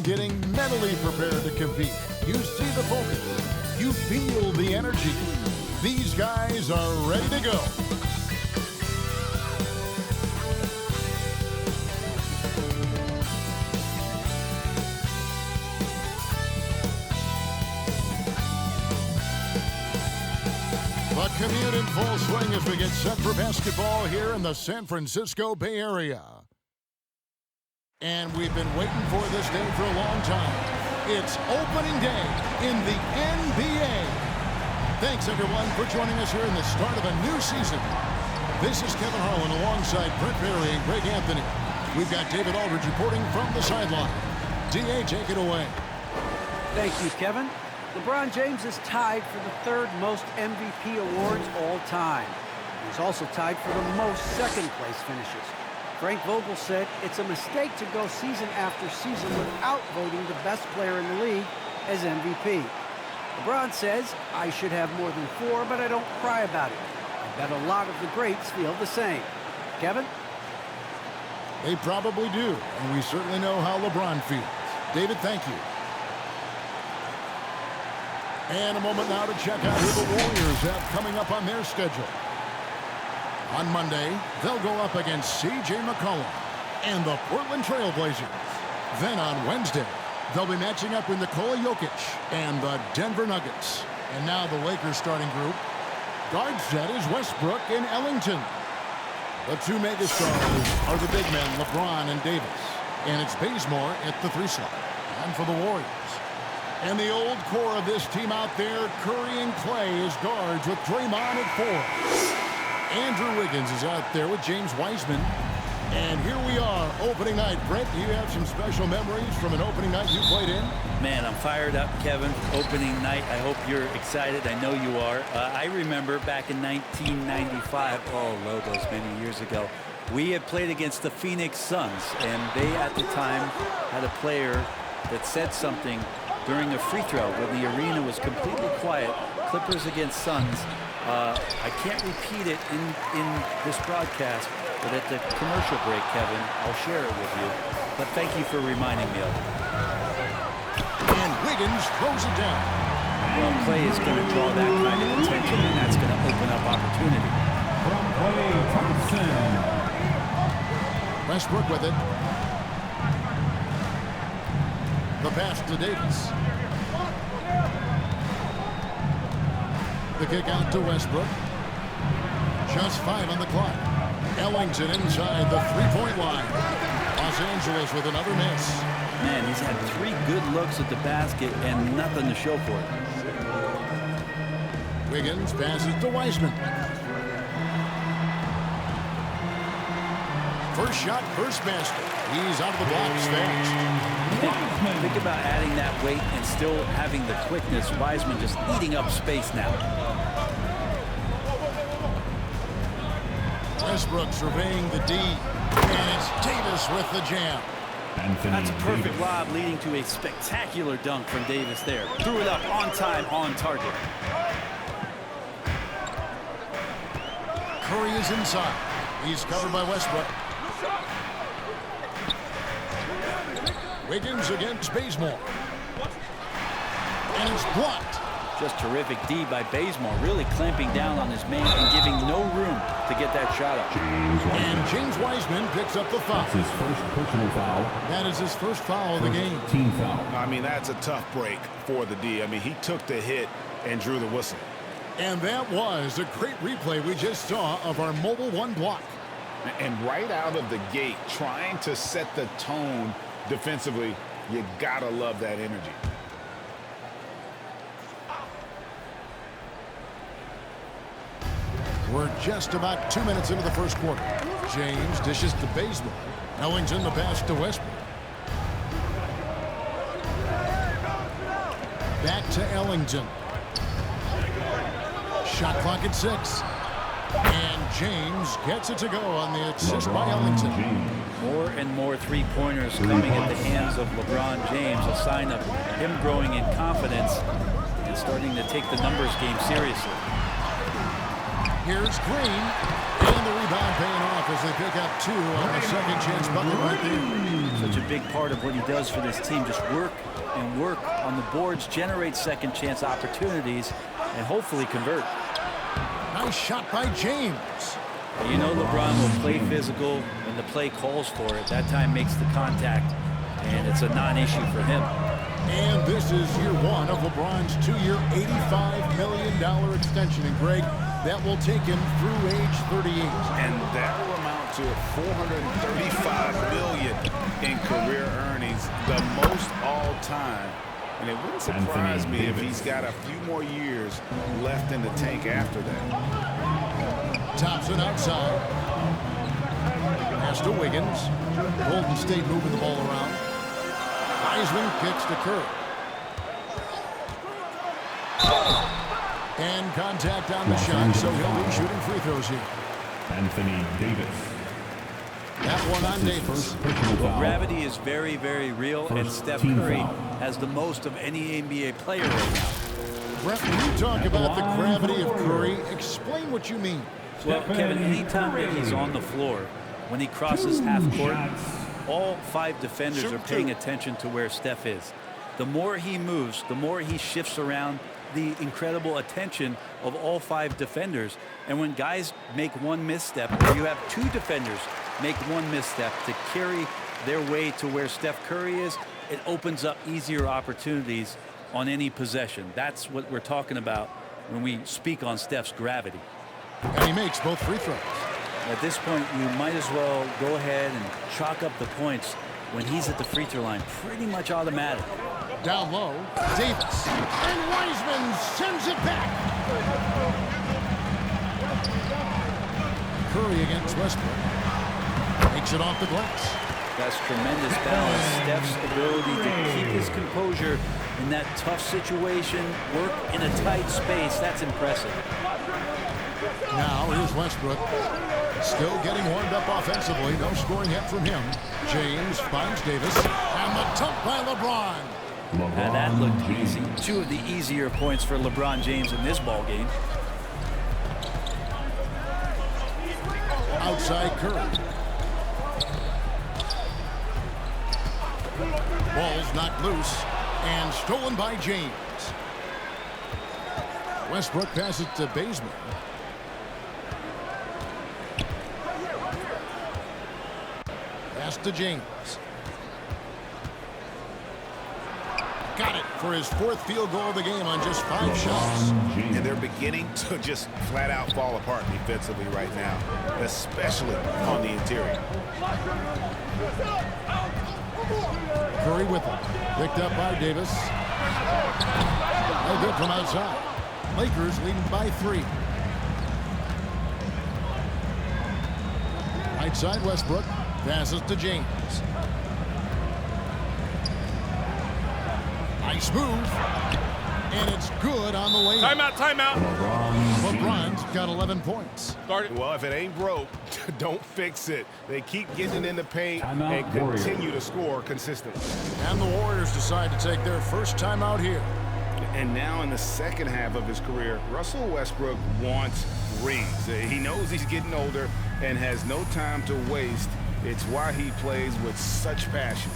team getting mentally prepared to compete. You see the focus. You feel the energy. These guys are ready to go. The commute in full swing as we get set for basketball here in the San Francisco Bay Area. And we've been waiting for this day for a long time. It's opening day in the NBA. Thanks, everyone, for joining us here in the start of a new season. This is Kevin Harlan alongside Brent Berry and Greg Anthony. We've got David Aldridge reporting from the sideline. D.A., take it away. Thank you, Kevin. LeBron James is tied for the third most MVP awards all time. He's also tied for the most second-place finishes. Frank Vogel said it's a mistake to go season after season without voting the best player in the league as MVP. LeBron says, I should have more than 4, but I don't cry about it. I bet a lot of the greats feel the same. Kevin? They probably do, and we certainly know how LeBron feels. David, thank you. And a moment now to check out who the Warriors have coming up on their schedule. On Monday, they'll go up against C.J. McCollum and the Portland Trail Blazers. Then on Wednesday, they'll be matching up with Nikola Jokic and the Denver Nuggets. And now the Lakers starting group. Guard set is Westbrook and Ellington. The two megastars are the big men, LeBron and Davis. And it's Bazemore at the 3 slot. And for the Warriors. And the old core of this team out there, Curry and Clay as guards with Draymond at 4. Andrew Wiggins is out there with James Wiseman. And here we are, opening night. Brent, do you have some special memories from an opening night you played in? Man, I'm fired up, Kevin. Opening night. I hope you're excited. I know you are. I remember back in 1995, oh, logos many years ago, we had played against the Phoenix Suns. And they, at the time, had a player that said something during a free throw when the arena was completely quiet. Clippers against Suns. I can't repeat it in this broadcast, but at the commercial break, Kevin, I'll share it with you. But thank you for reminding me of it. And Wiggins throws it down. Well, Clay is going to draw that kind of attention, and that's going to open up opportunity. From KLAY, THOMPSON. Westbrook with it. The pass to Davis. The kick out to Westbrook. Just 5 on the clock. Ellington inside the three-point line. Los Angeles with another miss. Man, he's had 3 good looks at the basket and nothing to show for it. Wiggins passes to Wiseman. First shot, first basket. He's out of the blocks fast. Think about adding that weight and still having the quickness. Wiseman just eating up space now. Westbrook surveying the D. And it's Davis with the jam. That's a perfect lob leading to a spectacular dunk from Davis there. Threw it up on time, on target. Curry is inside. He's covered by Westbrook. Wiggins against Bazemore. And it's blocked. Just terrific D by Bazemore, really clamping down on his man and giving no room to get that shot up. And James Wiseman picks up the foul. That's his first personal foul. That is his first foul of the game. Team foul. I mean, that's a tough break for the D. I mean, he took the hit and drew the whistle. And that was a great replay we just saw of our Mobile One block. And right out of the gate, trying to set the tone defensively, you gotta love that energy. We're just about 2 minutes into the first quarter. James dishes to Bazemore. Ellington the pass to Westbrook. Back to Ellington. Shot clock at 6. And James gets it to go on the assist by Ellington. More and more three-pointers coming at the hands of LeBron James, a sign of him growing in confidence and starting to take the numbers game seriously. Here's Green, and the rebound paying off as they pick up 2 on the second chance bucket right there. Such a big part of what he does for this team. Just work and work on the boards, generate second chance opportunities, and hopefully convert. Nice shot by James. You know LeBron will play physical when the play calls for it. That time makes the contact, and it's a non-issue for him. And this is year 1 of LeBron's 2-year, $85 million extension. And Greg, that will take him through age 38. And that will amount to $435 million in career earnings, the most all time. And it wouldn't surprise me if he's got a few more years left in the tank after that. Thompson outside. Pass to Wiggins. Golden State moving the ball around. Wiseman kicks to Curry. And contact on the shot, so he'll be shooting free throws here. Anthony Davis. That one on Davis. Well, gravity is very, very real, and Steph Curry has the most of any NBA player right now. Brett, when you talk about the gravity of Curry, explain what you mean. Well, Kevin, anytime that he's on the floor, when he crosses half court, all 5 defenders are paying attention to where Steph is. The more he moves, the more he shifts around, the incredible attention of all 5 defenders. And when guys make one misstep, or you have 2 defenders make one misstep to carry their way to where Steph Curry is, it opens up easier opportunities on any possession. That's what we're talking about when we speak on Steph's gravity. And he makes both free throws. At this point, you might as well go ahead and chalk up the points when he's at the free throw line. Pretty much automatic. Down low, Davis. And Wiseman sends it back. Curry against Westbrook. Takes it off the glass. That's tremendous balance. Steph's ability to keep his composure in that tough situation, work in a tight space, that's impressive. Now here's Westbrook. Still getting warmed up offensively. No scoring yet from him. James finds Davis. And the dunk by LeBron. And that looked easy. 2 of the easier points for LeBron James in this ball game. Outside Curry. Ball's knocked loose and stolen by James. Westbrook passes to Bazemore. Pass to James. Got it for his 4th field goal of the game on just 5 shots. And they're beginning to just flat out fall apart defensively right now, especially on the interior. Curry with him. Picked up by Davis. No good from outside. Lakers leading by 3. Right side Westbrook. Passes to James. Nice move. And it's good on the way. Timeout, timeout. LeBron's got 11 points. Started. Well, if it ain't broke, don't fix it. They keep getting in the paint Timeout, and continue to score consistently. And the Warriors decide to take their first time out here. And now in the second half of his career, Russell Westbrook wants rings. He knows he's getting older and has no time to waste. It's why he plays with such passion.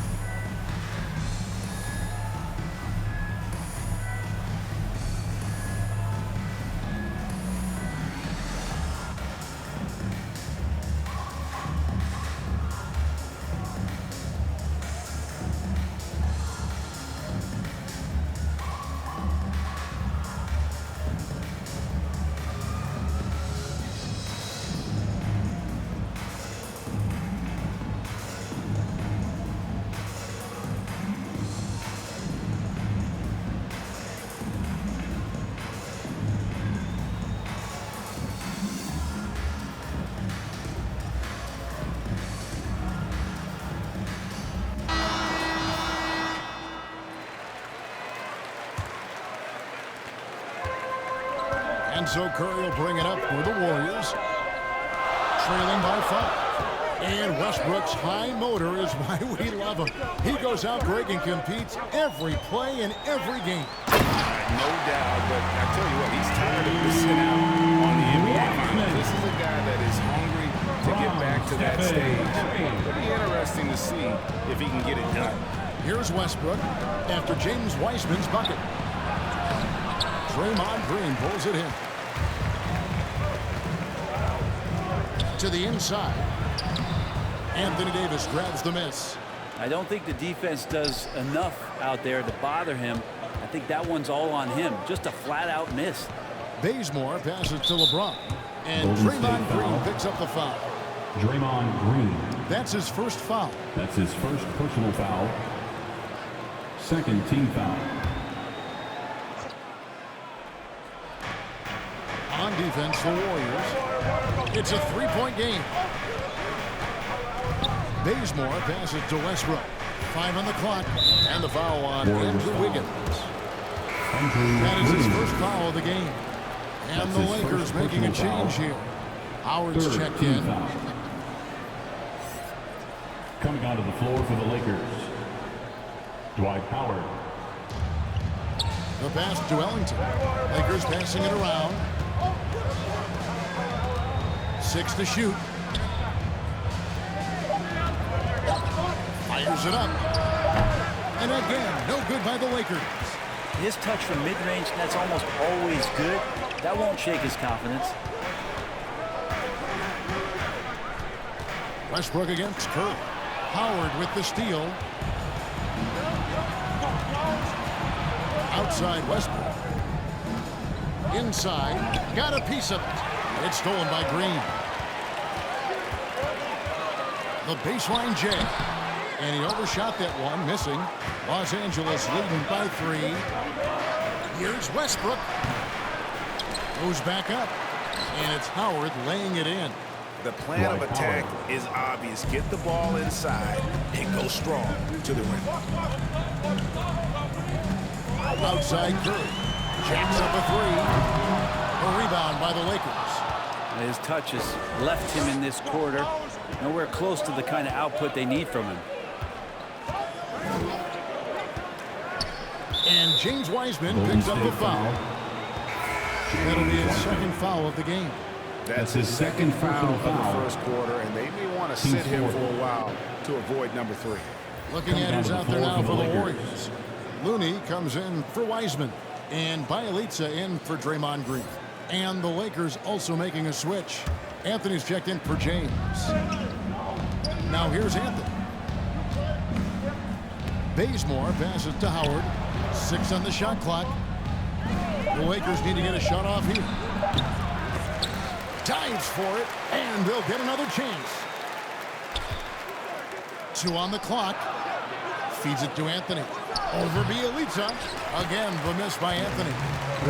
And so Curry will bring it up for the Warriors. Trailing by 5. And Westbrook's high motor is why we love him. He goes out, Greg, and competes every play in every game. No doubt, but I tell you what, he's tired of missing out on the NBA Finals. This is a guy that is hungry to get back to that stage. It'll be interesting to see if he can get it done. Here's Westbrook after James Wiseman's bucket. Draymond Green pulls it in. To the inside. Anthony Davis grabs the miss. I don't think the defense does enough out there to bother him. I think that one's all on him. Just a flat-out miss. Bazemore passes to LeBron. And Golden Draymond State Green foul. picks up the foul. Draymond Green. That's his first foul. That's his first personal foul. Second team foul. On defense, the Warriors. It's a three-point game. Bazemore passes to Westbrook. 5 on the clock. And the foul on Warriors Andrew foul. Wiggins. Andrew That is his Wiggins. first foul of the game. And That's the his Lakers first making a personal change foul. here. Howard's Third checked team in. foul. Coming onto the floor for the Lakers, Dwight Howard. The pass to Ellington. Lakers passing it around. 6 to shoot. Fires it up. And again, no good by the Lakers. His touch from mid-range, that's almost always good. That won't shake his confidence. Westbrook against Curry. Howard with the steal. Outside Westbrook. Inside. Got a piece of it. It's stolen by Green. The baseline J. And he overshot that one, missing. Los Angeles leading by 3. Here's Westbrook. Goes back up. And it's Howard laying it in. The plan of attack is obvious. Get the ball inside and go strong to the rim. Outside Curry. Jacks up a 3. A rebound by the Lakers. His touch has left him in this quarter. Nowhere close to the kind of output they need from him. And James Wiseman picks up the foul. That'll be his second foul of the game. That's his second foul of the first quarter, and they may want to sit him for a while to avoid number 3. Looking at who's out there now for the Warriors. Looney comes in for Wiseman. And Bielitsa in for Draymond Green. And the Lakers also making a switch. Anthony's checked in for James. Now here's Anthony. Bazemore passes to Howard. 6 on the shot clock. The Lakers need to get a shot off here. Dives for it, and they'll get another chance. 2 on the clock. Feeds it to Anthony. Over Bielitsa. Again, the miss by Anthony.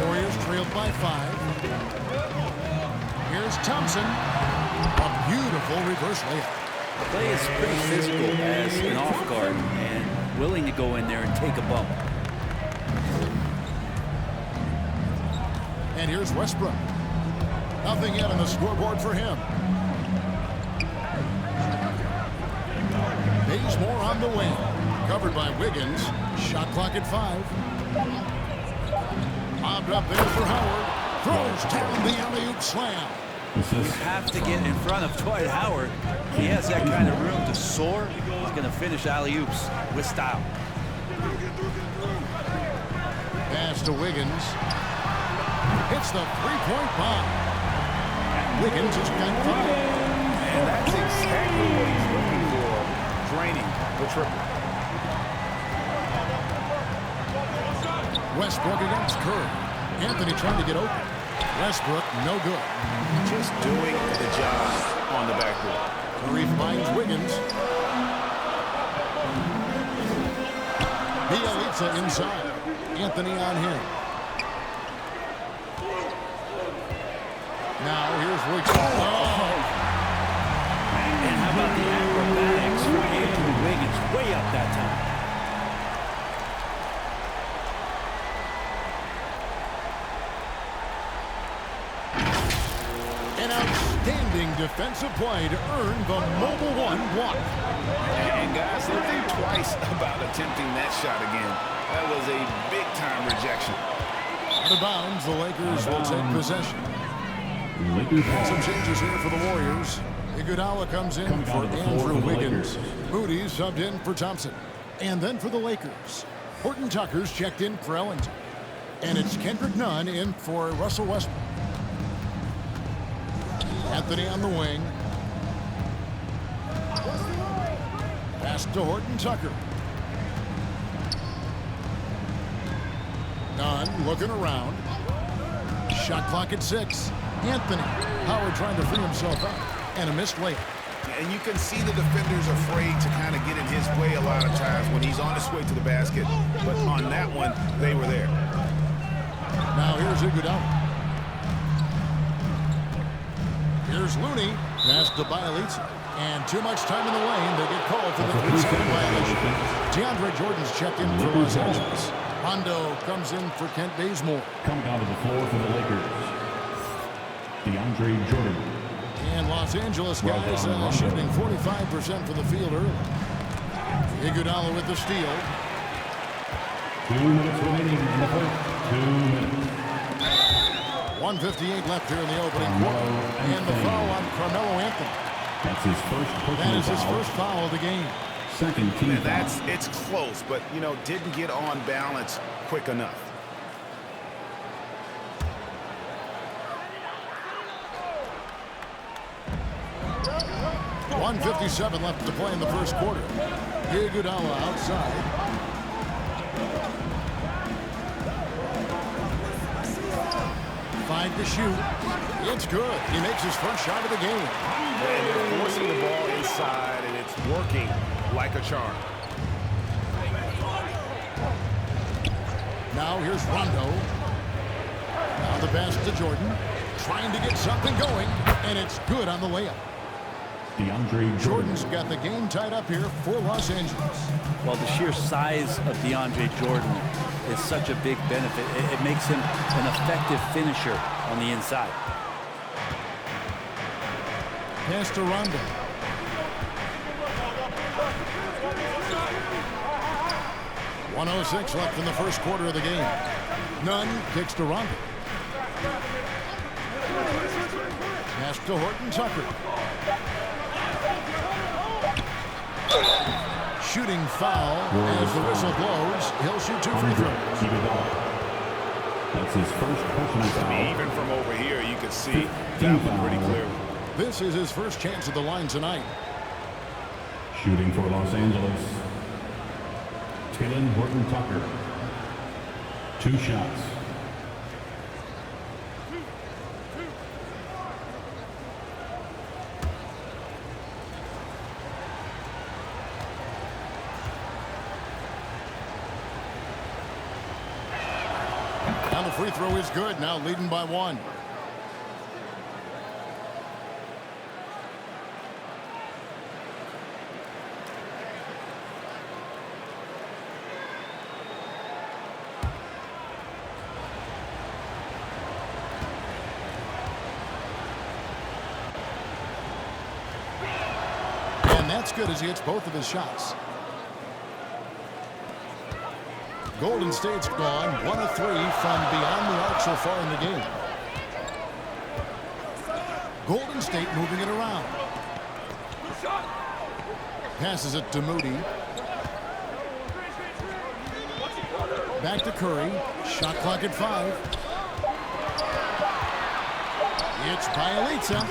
Warriors trailed by 5. Here's Thompson. A beautiful reverse layup. Clay is pretty physical as an off guard and willing to go in there and take a bump. And here's Westbrook. Nothing yet on the scoreboard for him. Bazemore on the wing. Covered by Wiggins. Shot clock at 5. Bobbed up there for Howard. Throws down the alley-oop slam. You have to get in front of Dwight Howard. He has that kind of room to soar. He's going to finish alley-oops with style. Pass to Wiggins. Hits the three-point bomb. Wiggins has got 5. And that's exactly what he's looking for, draining the triple. Westbrook against Curry. Anthony trying to get open. Westbrook, no good. Just doing the job on the backboard. Curry finds Wiggins. Bielitsa inside. Anthony on him. Now here's Wiggins. Oh. And how about the acrobatics from Andrew Wiggins? Way up that time. An outstanding defensive play to earn the Mobile One block. And guys, they'll think twice about attempting that shot again. That was a big-time rejection. Out of bounds, the Lakers will take possession. Lakers Some changes here for the Warriors. Iguodala comes in Coming for onto the floor Andrew for the Wiggins. Lakers. Moody subbed in for Thompson. And then for the Lakers, Horton Tucker's checked in for Ellington. And it's Kendrick Nunn in for Russell Westbrook. Anthony on the wing. Pass to Horton Tucker. Nunn looking around. Shot clock at 6. Anthony. Howard trying to free himself up. And a missed layup. And you can see the defenders afraid to kind of get in his way a lot of times when he's on his way to the basket. But on that one, they were there. Now here's Iguodala. Here's Looney. Pass to Bielitsa. And too much time in the lane. They get called for the 3-second violation. DeAndre Jordan's checked in for Los Angeles. Rondo comes in for Kent Bazemore. Coming onto the floor for the Lakers, DeAndre Jordan. And Los Angeles guys shooting 45% from the field early. Iguodala with the steal. 2 minutes remaining in the first. 2 minutes. 1:58 left here in the opening quarter. And the foul on Carmelo Anthony. That's his first personal That is his foul. first foul of the game. Second team And foul. it's close, but, you know, didn't get on balance quick enough. .157 left to play in the first quarter. Iguodala outside. Five to shoot. It's good. He makes his first shot of the game. And they're forcing the ball inside, and it's working like a charm. Now here's Rondo. Now the pass to Jordan. Trying to get something going, and it's good on the layup. DeAndre Jordan. Jordan's got the game tied up here for Los Angeles. Well, the sheer size of DeAndre Jordan is such a big benefit. It makes him an effective finisher on the inside. Pass to Rondo. .106 left in the first quarter of the game. Nunn kicks to Rondo. Pass to Horton Tucker. Shooting foul as the whistle blows. He'll shoot 2 free throws. That's his first personal foul. Even from over here, you can see that one pretty clearly. This is his first chance at the line tonight. Shooting for Los Angeles, Taylor Horton Tucker. 2 shots. And the free throw is good. Now leading by 1. And that's good as he hits both of his shots. Golden State's gone 1 of 3 from beyond the arc so far in the game. Golden State moving it around. Passes it to Moody. Back to Curry. Shot clock at 5. It's Bielitsa.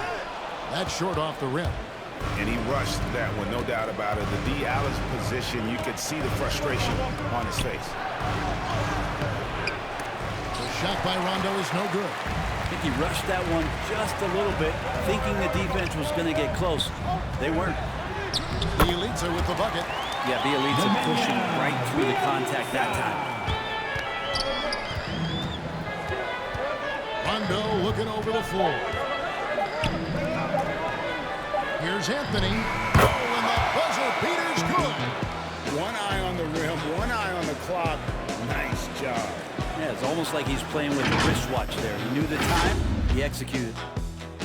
That's short off the rim. And he rushed that one, no doubt about it. The D. Allen's position, you could see the frustration on his face. The shot by Rondo is no good. I think he rushed that one just a little bit, thinking the defense was going to get close. They weren't. Bielitsa with the bucket. Yeah, Bielitsa pushing right through the contact that time. Rondo looking over the floor. Here's Anthony. Oh, and the buzzer beater's good. One eye on the rim, one eye on the clock. Nice job. Yeah, it's almost like he's playing with a wristwatch there. He knew the time, he executed.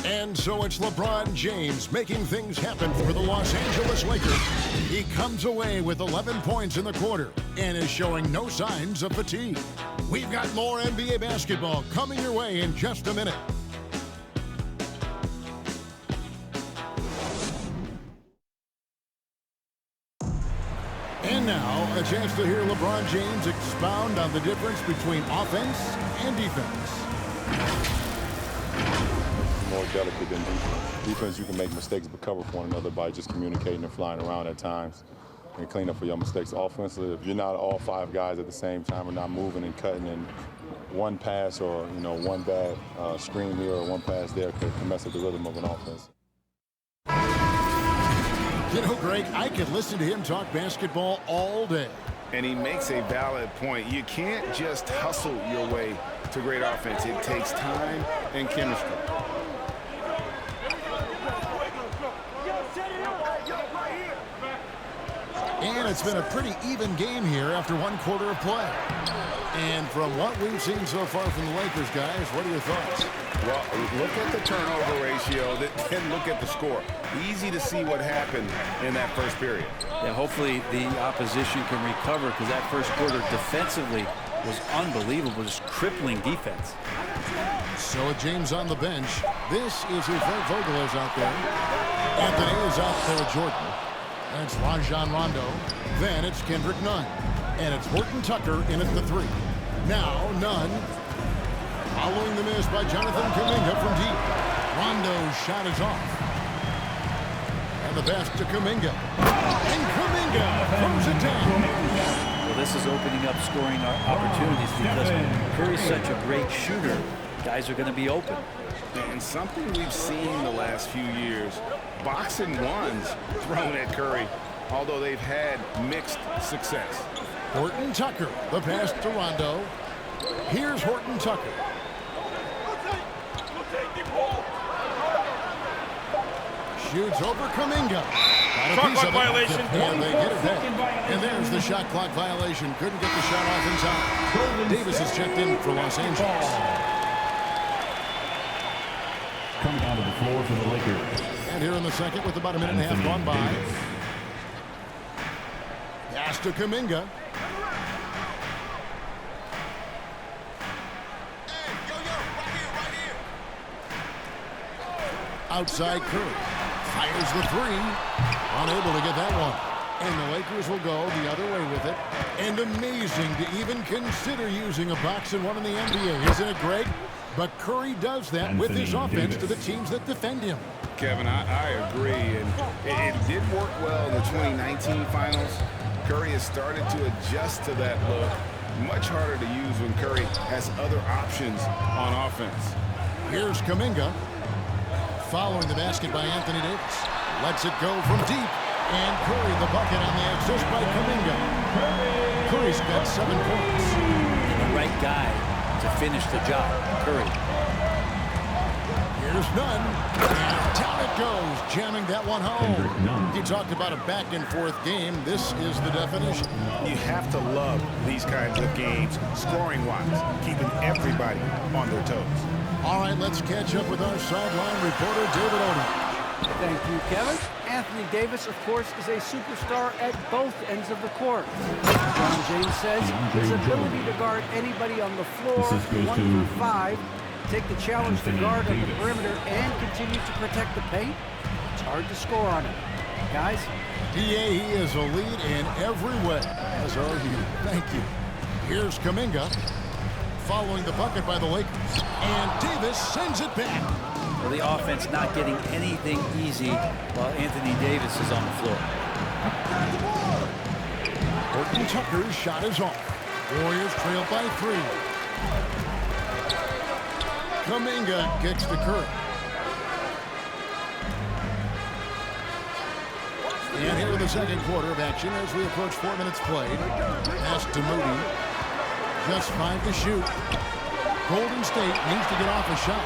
And so it's LeBron James making things happen for the Los Angeles Lakers. He comes away with 11 points in the quarter and is showing no signs of fatigue. We've got more NBA basketball coming your way in just a minute. And a chance to hear LeBron James expound on the difference between offense and defense. More delicate than defense. Defense, you can make mistakes but cover for one another by just communicating and flying around at times and clean up for your mistakes. Offensively, if you're not all 5 guys at the same time or not moving and cutting, and one pass or one bad screen here or one pass there can mess up the rhythm of an offense. You know, Greg, I could listen to him talk basketball all day. And he makes a valid point. You can't just hustle your way to great offense. It takes time and chemistry. And it's been a pretty even game here after 1 quarter of play. And from what we've seen so far from the Lakers, guys, what are your thoughts? Well, look at the turnover ratio, then look at the score. Easy to see what happened in that first period. Yeah, hopefully the opposition can recover, because that first quarter defensively was unbelievable, just crippling defense. So with James on the bench, this is who Frank Vogel is out there. Anthony is out there with Jordan. And it's Rajon Rondo. Then it's Kendrick Nunn. And it's Horton Tucker in at the 3. Now Nunn following the miss by Jonathan Kuminga from deep. Rondo's shot is off. And the pass to Kuminga. And Kuminga throws it down. Well, this is opening up scoring opportunities, because Curry's such a great shooter. Guys are going to be open. And something we've seen the last few years, boxing ones thrown at Curry, although they've had mixed success. Horton Tucker, the pass to Rondo. Here's Horton Tucker. Shoots over Kuminga. Shot clock violation. And they get it back. And there's the shot clock violation. Couldn't get the shot off in time. Davis is checked in for Los Angeles. Coming onto the floor for the Lakers. And here in the second with about a minute and a half gone by. Pass to Kuminga. Outside Curry. Fires the 3. Unable to get that one. And the Lakers will go the other way with it. And amazing to even consider using a box and one in the NBA, isn't it, Greg? But Curry does that with his offense to the teams that defend him. Kevin, I agree. And it did work well in the 2019 finals. Curry has started to adjust to that look. Much harder to use when Curry has other options on offense. Here's Kuminga. Following the basket by Anthony Davis. Lets it go from deep. And Curry the bucket on the assist by Kuminga. Curry's got 7 points. The right guy to finish the job, Curry. Here's Nunn. And down it goes, jamming that one home. You talked about a back-and-forth game. This is the definition. You have to love these kinds of games, scoring-wise, keeping everybody on their toes. All right, let's catch up with our sideline reporter, David Odom. Thank you, Kevin. Anthony Davis, of course, is a superstar at both ends of the court. LeBron James says his ability to guard anybody on the floor, 1 through 5, take the challenge to guard on the perimeter, and continue to protect the paint, it's hard to score on him. Guys? DA, he is a lead in every way, as are you. Thank you. Here's Kuminga. Following the bucket by the Lakers. And Davis sends it back. Well, the offense not getting anything easy while Anthony Davis is on the floor. Horton Tucker's shot is off. Warriors trail by 3. Kuminga kicks to Curry. And here in the second quarter of action as we approach 4 minutes played. Pass to Moody. Just 5 to shoot. Golden State needs to get off a shot.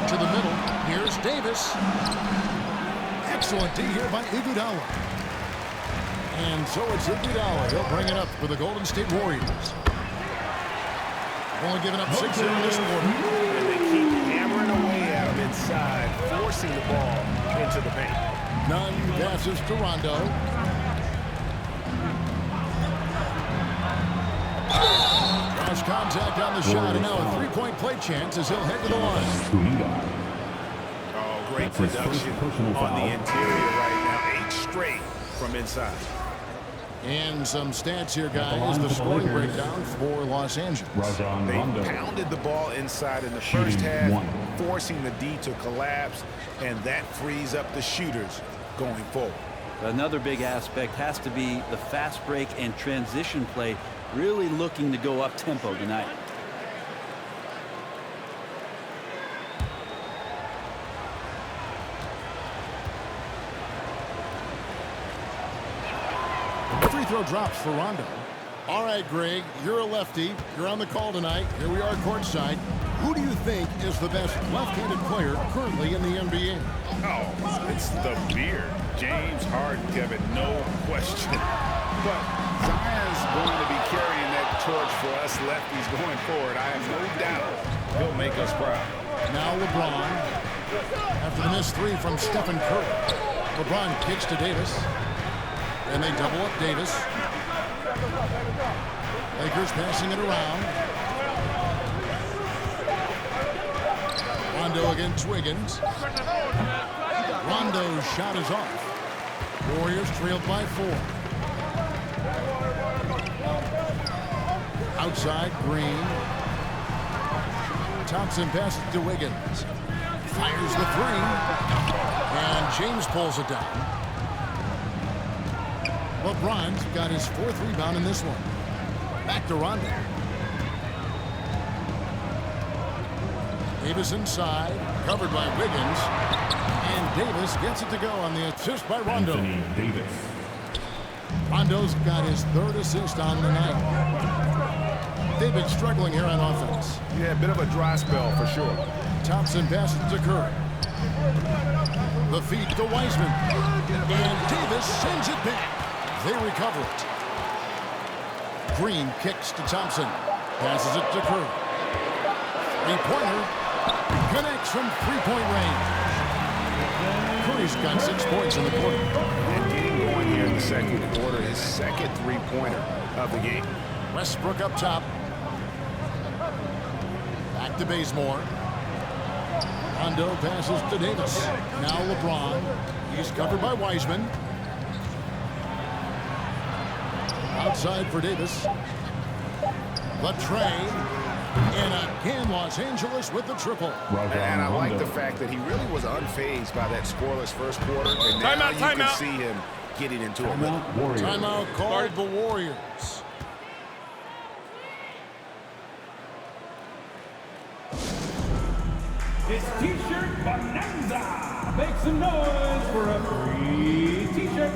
To the middle. Here's Davis. Excellent D here by Iguodala. And so it's Iguodala. He'll bring it up for the Golden State Warriors. Only giving up 6 here in this quarter. And they keep hammering away at him inside, forcing the ball into the paint. Nunn passes to Rondo. Cross contact on the shot, and now a 3-point play chance as he'll head to the line. Oh, great production on the interior right now. 8 straight from inside. And some stats here, guys. The scoring breakdown for Los Angeles. They pounded the ball inside in the first half, forcing the D to collapse, and that frees up the shooters going forward. Another big aspect has to be the fast break and transition play, really looking to go up tempo tonight. Free throw drops for Rondo. All right, Greg, you're a lefty. You're on the call tonight. Here we are courtside. Who do you think is the best left-handed player currently in the NBA? Oh, it's the beard. James Harden, Kevin, no question. But Zion's going to be carrying that torch for us lefties going forward. I have no doubt he'll make us proud. Now LeBron. After the missed three from Stephen Curry. LeBron kicks to Davis. And they double up Davis. Lakers passing it around. Rondo against Wiggins. Rondo's shot is off. Warriors trailed by 4. Outside, Green. Thompson passes to Wiggins. Fires the 3. And James pulls it down. LeBron's got his 4th rebound in this one. Back to Rondo. Davis inside, covered by Wiggins. And Davis gets it to go on the assist by Rondo. Davis. Rondo's got his 3rd assist on the night. Davis struggling here on offense. Yeah, a bit of a dry spell for sure. Thompson passes to Curry. The feed to Wiseman. And Davis sends it back. They recover it. Green kicks to Thompson. Passes it to Curry. Three-pointer. Connects from three-point range. Curry's got 6 points in the quarter. And getting going here in the second quarter, his 2nd three-pointer of the game. Westbrook up top. Back to Bazemore. Rondo passes to Davis. Now LeBron. He's covered by Wiseman. Outside for Davis. The tray. And again, Los Angeles with the triple. And I like the fact that he really was unfazed by that scoreless first quarter. And now you can see him getting into a rhythm. Timeout called the Warriors. It's T-shirt bonanza. Make some noise for a free T-shirt.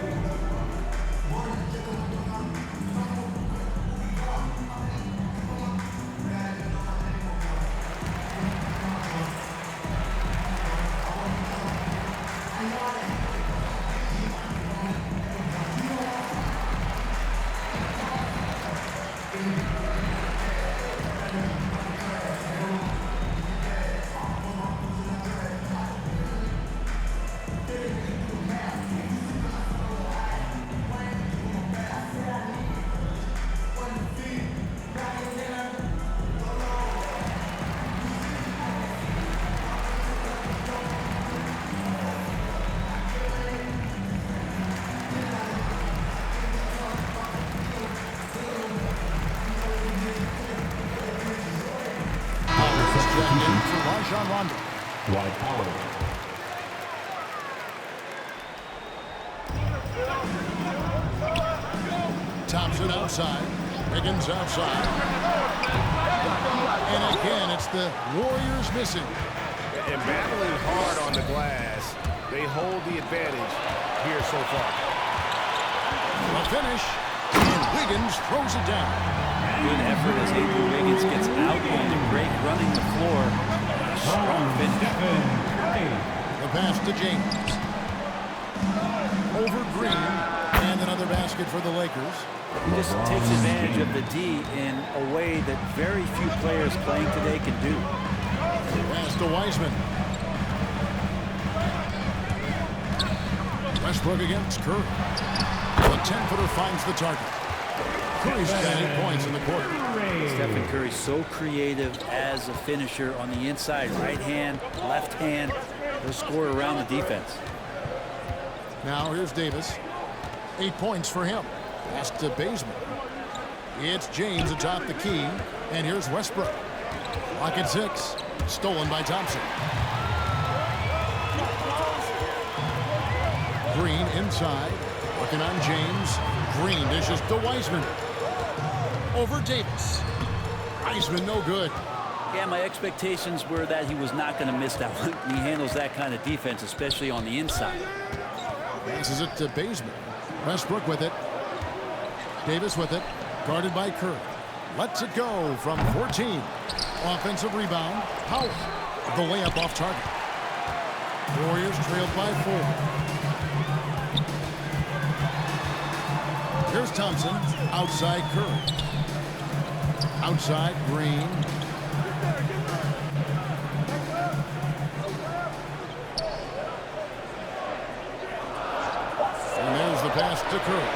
Rondo. Dwight Howard. Thompson outside. Wiggins outside. And again, it's the Warriors missing. And battling hard on the glass, they hold the advantage here so far. The finish, and Wiggins throws it down. Good effort as Andrew Wiggins gets out on the break, running the floor. Strong finish. The pass to James. Over Green, and another basket for the Lakers. He just takes advantage of the D in a way that very few players playing today can do. Pass to Wiseman. Westbrook against Curry. The 10-footer finds the target. Curry's got 8 points in the quarter. Stephen Curry so creative as a finisher on the inside. Right hand, left hand. He'll score around the defense. Now here's Davis. 8 points for him. Pass to Bazemore. It's James atop the key. And here's Westbrook. Clock at 6. Stolen by Thompson. Green inside. Working on James. Green dishes to Wiseman. Over Davis. Wiseman no good. Yeah, my expectations were that he was not going to miss that one. He handles that kind of defense, especially on the inside. Passes it to Bazemore. Westbrook with it. Davis with it. Guarded by Curry. Lets it go from 14. Offensive rebound. Howard. The layup off target. Warriors trailed by 4. Here's Thompson. Outside Curry. Outside Green. And there's the pass to Curry.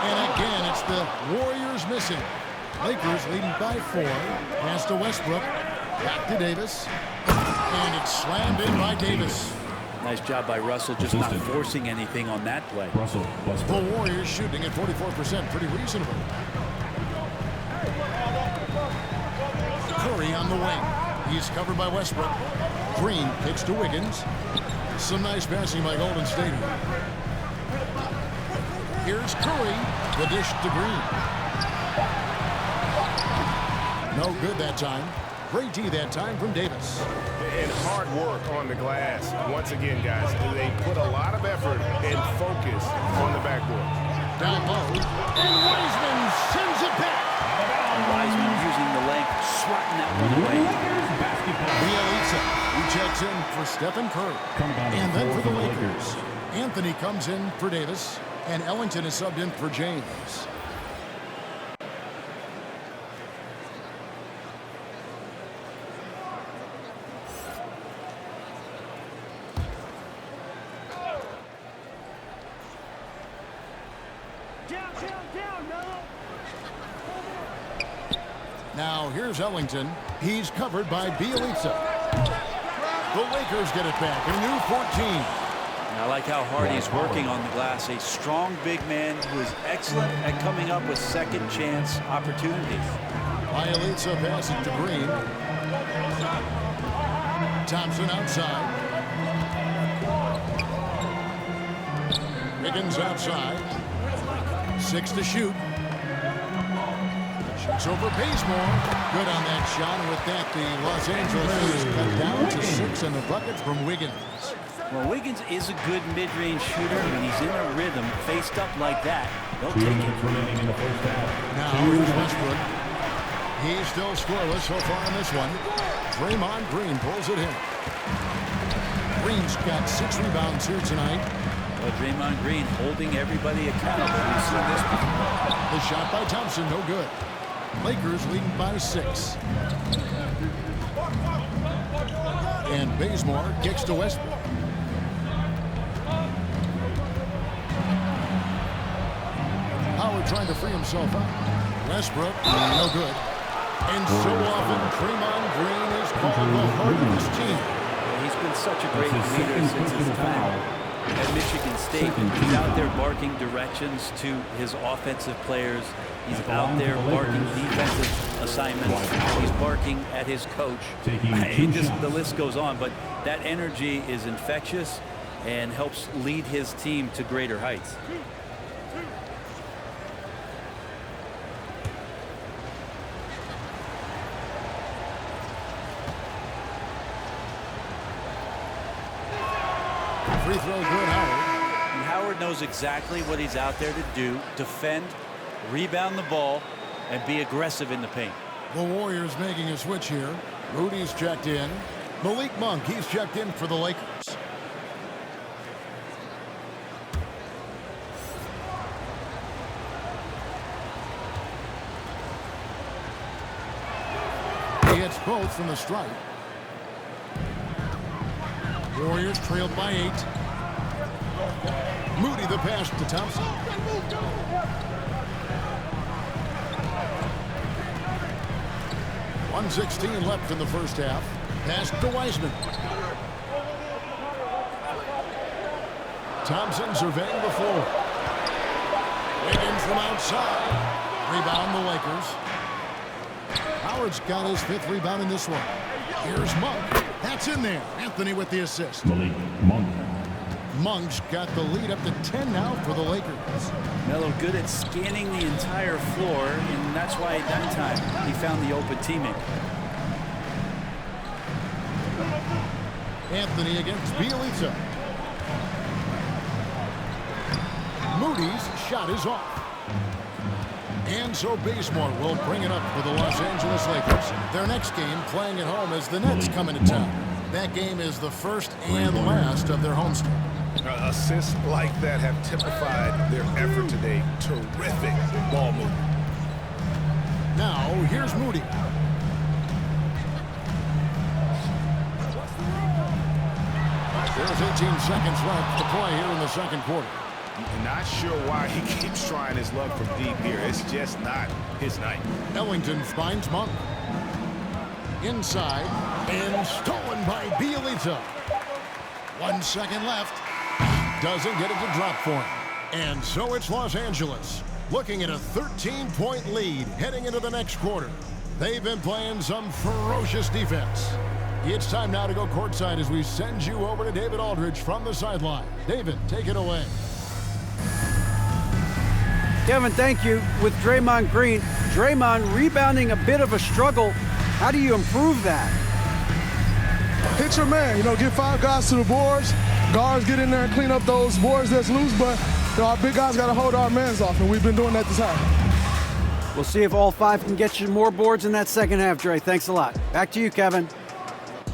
And again, it's the Warriors missing. Lakers leading by 4. Pass to Westbrook. Back to Davis. And it's slammed in by Davis. Nice job by Russell, just not forcing anything on that play. Russell, Westbrook. The Warriors shooting at 44%, pretty reasonable. Curry on the wing. He's covered by Westbrook. Green kicks to Wiggins. Some nice passing by Golden State. Here's Curry. The dish to Green. No good that time. Great D that time from Davis. And hard work on the glass. Once again, guys, they put a lot of effort and focus on the backboard. Down low. And Wiseman sends it back. Wiseman using the length, swatting that one away. Bielitsa, who checks in for Stephen Curry. And then for the Lakers. Anthony comes in for Davis. And Ellington is subbed in for James. Now here's Ellington. He's covered by Bielitsa. The Lakers get it back. A new 14. I like how hard he's working on the glass. A strong big man who is excellent at coming up with second chance opportunities. Bielitsa passes to Green. Thompson outside. Wiggins outside. 6 to shoot. Shoots over Bazemore. Good on that shot. And with that, the Los Angeles is cut down to 6 and the bucket from Wiggins. Well, Wiggins is a good mid-range shooter. When he's in a rhythm, faced up like that, they'll take it. Now here's Westbrook. He's still scoreless so far in this one. Draymond Green pulls it in. Green's got 6 rebounds here tonight. Well, Draymond Green holding everybody accountable. We've seen this before. The shot by Thompson, no good. Lakers leading by 6. And Bazemore kicks to Westbrook. Howard trying to free himself up. Westbrook, no good. And so often, Draymond Green is called the heart of his team. He's been such a great leader since his time at Michigan State. He's out there barking directions to his offensive players. He's out there barking defensive assignments. He's barking at his coach. The list goes on, but that energy is infectious and helps lead his team to greater heights. Free throw good, Howard. And Howard knows exactly what he's out there to do: defend, rebound the ball, and be aggressive in the paint. The Warriors making a switch here. Rudy's checked in. Malik Monk, he's checked in for the Lakers. He hits both from the stripe. Warriors trailed by 8. Moody the pass to Thompson. .116 left in the first half. Pass to Wiseman. Thompson surveying the floor. Wiggins from outside. Rebound the Lakers. Howard's got his 5th rebound in this one. Here's Monk. That's in there. Anthony with the assist. Malik Monk. Monk's got the lead up to 10 now for the Lakers. Melo good at scanning the entire floor, and that's why that time he found the open teammate. Anthony against Bielitsa. Moody's shot is off. And so Bazemore will bring it up for the Los Angeles Lakers. Their next game playing at home as the Nets come into town. That game is the first and last of their homestand. Assists like that have typified their effort today. Terrific ball movement. Now, here's Moody. There's 18 seconds left to play here in the second quarter. Not sure why he keeps trying his luck from deep here. It's just not his night. Ellington finds Monk. Inside, and stolen by Bielitsa. 1 second left. Doesn't get it to drop for him. And so it's Los Angeles, looking at a 13-point lead heading into the next quarter. They've been playing some ferocious defense. It's time now to go courtside as we send you over to David Aldridge from the sideline. David, take it away. Kevin, thank you. With Draymond Green, Draymond rebounding a bit of a struggle. How do you improve that? Hit your man, get 5 guys to the boards. Guards get in there and clean up those boards that's loose, but our big guys got to hold our mans off, and we've been doing that this half. We'll see if all 5 can get you more boards in that second half, Dre. Thanks a lot. Back to you, Kevin.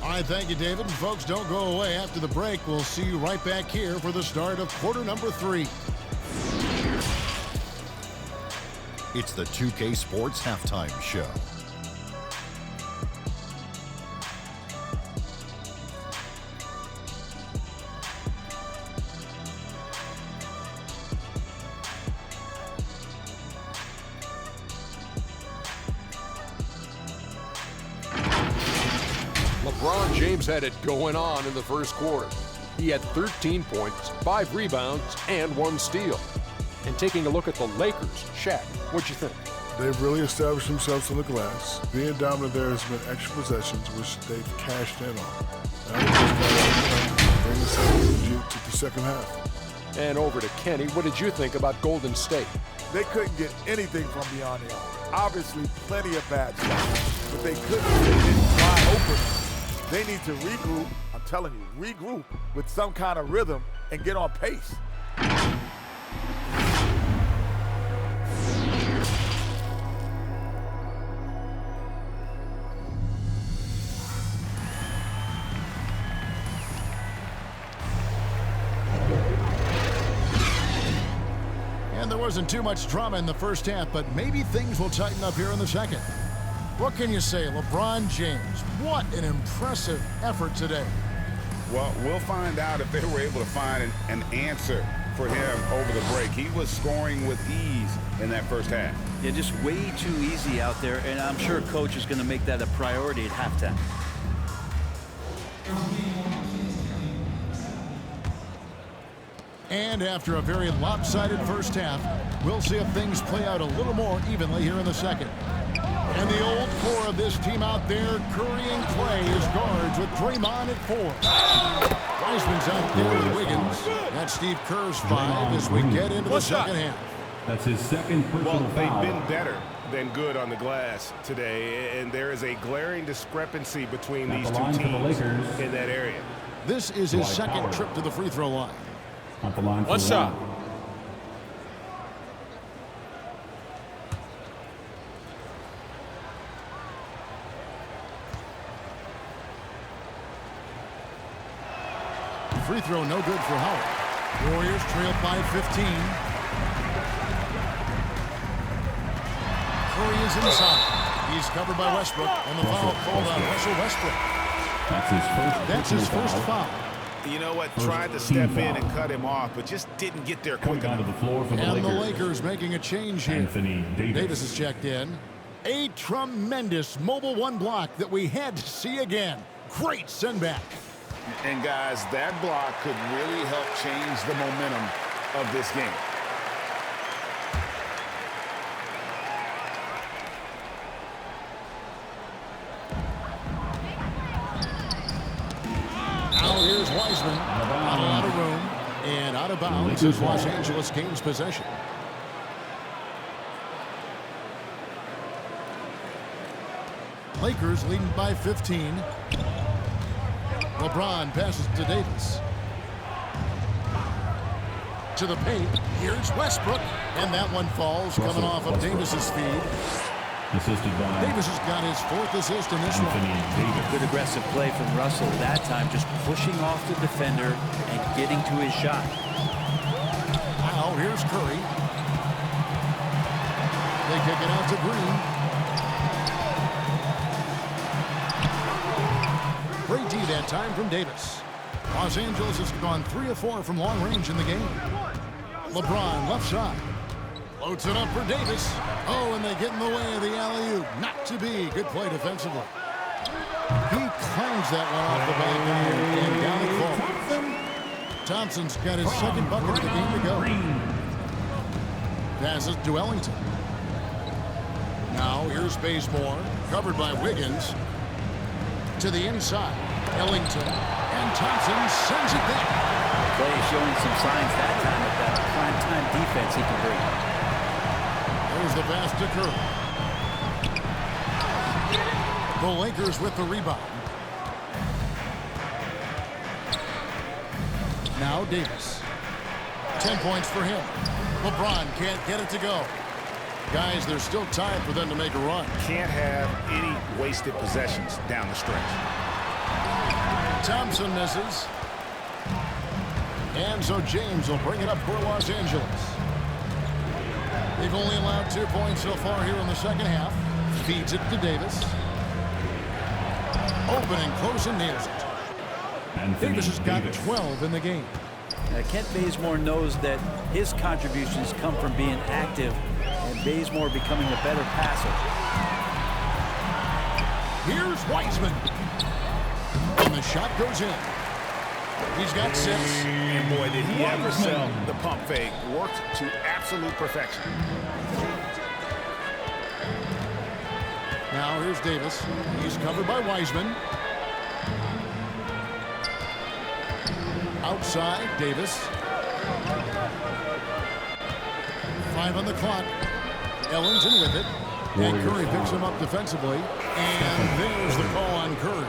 All right, thank you, David. And folks, don't go away. After the break, we'll see you right back here for the start of quarter number 3. It's the 2K Sports Halftime Show. LeBron James had it going on in the first quarter. He had 13 points, 5 rebounds, and 1 steal. And taking a look at the Lakers, Shaq, what'd you think? They've really established themselves in the glass. Being dominant there has been extra possessions, which they've cashed in on. Now they just got to bring themselves to the second half. And over to Kenny, what did you think about Golden State? They couldn't get anything from beyond the arc. Obviously, plenty of bad shots, but they couldn't get wide open. They need to regroup, I'm telling you, regroup with some kind of rhythm and get on pace. And there wasn't too much drama in the first half, but maybe things will tighten up here in the second. What can you say, LeBron James? What an impressive effort today. Well, we'll find out if they were able to find an answer for him over the break. He was scoring with ease in that first half. Yeah, just way too easy out there, and I'm sure Coach is going to make that a priority at halftime. And after a very lopsided first half, we'll see if things play out a little more evenly here in the second. And the old core of this team out there, Curry and Clay as guards with Draymond at 4. Wiseman's out there with Wiggins. That's Steve Kerr's 5 as we get into the second half. That's his second personal foul. They've been better than good on the glass today, and there is a glaring discrepancy between these two teams in that area. This is his second trip to the free throw line. One shot. Free throw no good for Howard. Warriors trail by 15. Curry is inside. He's covered by Westbrook, and the foul called on Russell Westbrook. That's his first foul. You know what? Tried to step in and cut him off, but just didn't get there quick enough. And the Lakers making a change here. Anthony Davis is checked in. A tremendous mobile 1 block that we had to see again. Great send back. And guys, that block could really help change the momentum of this game. Now here's Wiseman. Not a lot of room. And out of bounds as Los Angeles gains possession. Lakers leading by 15. LeBron passes to Davis. To the paint. Here's Westbrook. And that one falls coming off of Davis's feed. Assisted by Davis has got his 4th assist in this one. Good aggressive play from Russell that time, just pushing off the defender and getting to his shot. Now here's Curry. They kick it out to Green. Great D that time from Davis. Los Angeles has gone 3 of 4 from long range in the game. LeBron left side. Loads it up for Davis. Oh, and they get in the way of the alley-oop. Not to be. Good play defensively. He claims that one off the back iron and down it falls. Thompson's got his 2nd bucket of the game to go. Passes to Ellington. Now here's Bazemore, covered by Wiggins. To the inside. Ellington. And Thompson sends it back. Clay showing some signs that time of that prime-time defense he can bring. There's the pass to Curry. The Lakers with the rebound. Now Davis. 10 points for him. LeBron can't get it to go. Guys, there's still time for them to make a run. Can't have any wasted possessions down the stretch. Thompson misses. And so James will bring it up for Los Angeles. They've only allowed 2 points so far here in the 2nd half. Feeds it to Davis. Opening close and nails it. Davis has got 12 in the game. Kent Bazemore knows that his contributions come from being active and Bazemore becoming a better passer. Here's Wiseman. And the shot goes in. He's got 6. And boy, did he ever sell the pump fake. Worked to absolute perfection. Now here's Davis. He's covered by Wiseman. Outside, Davis. 5 on the clock. Ellington with it. And Curry picks him up defensively. And there's the call on Curry.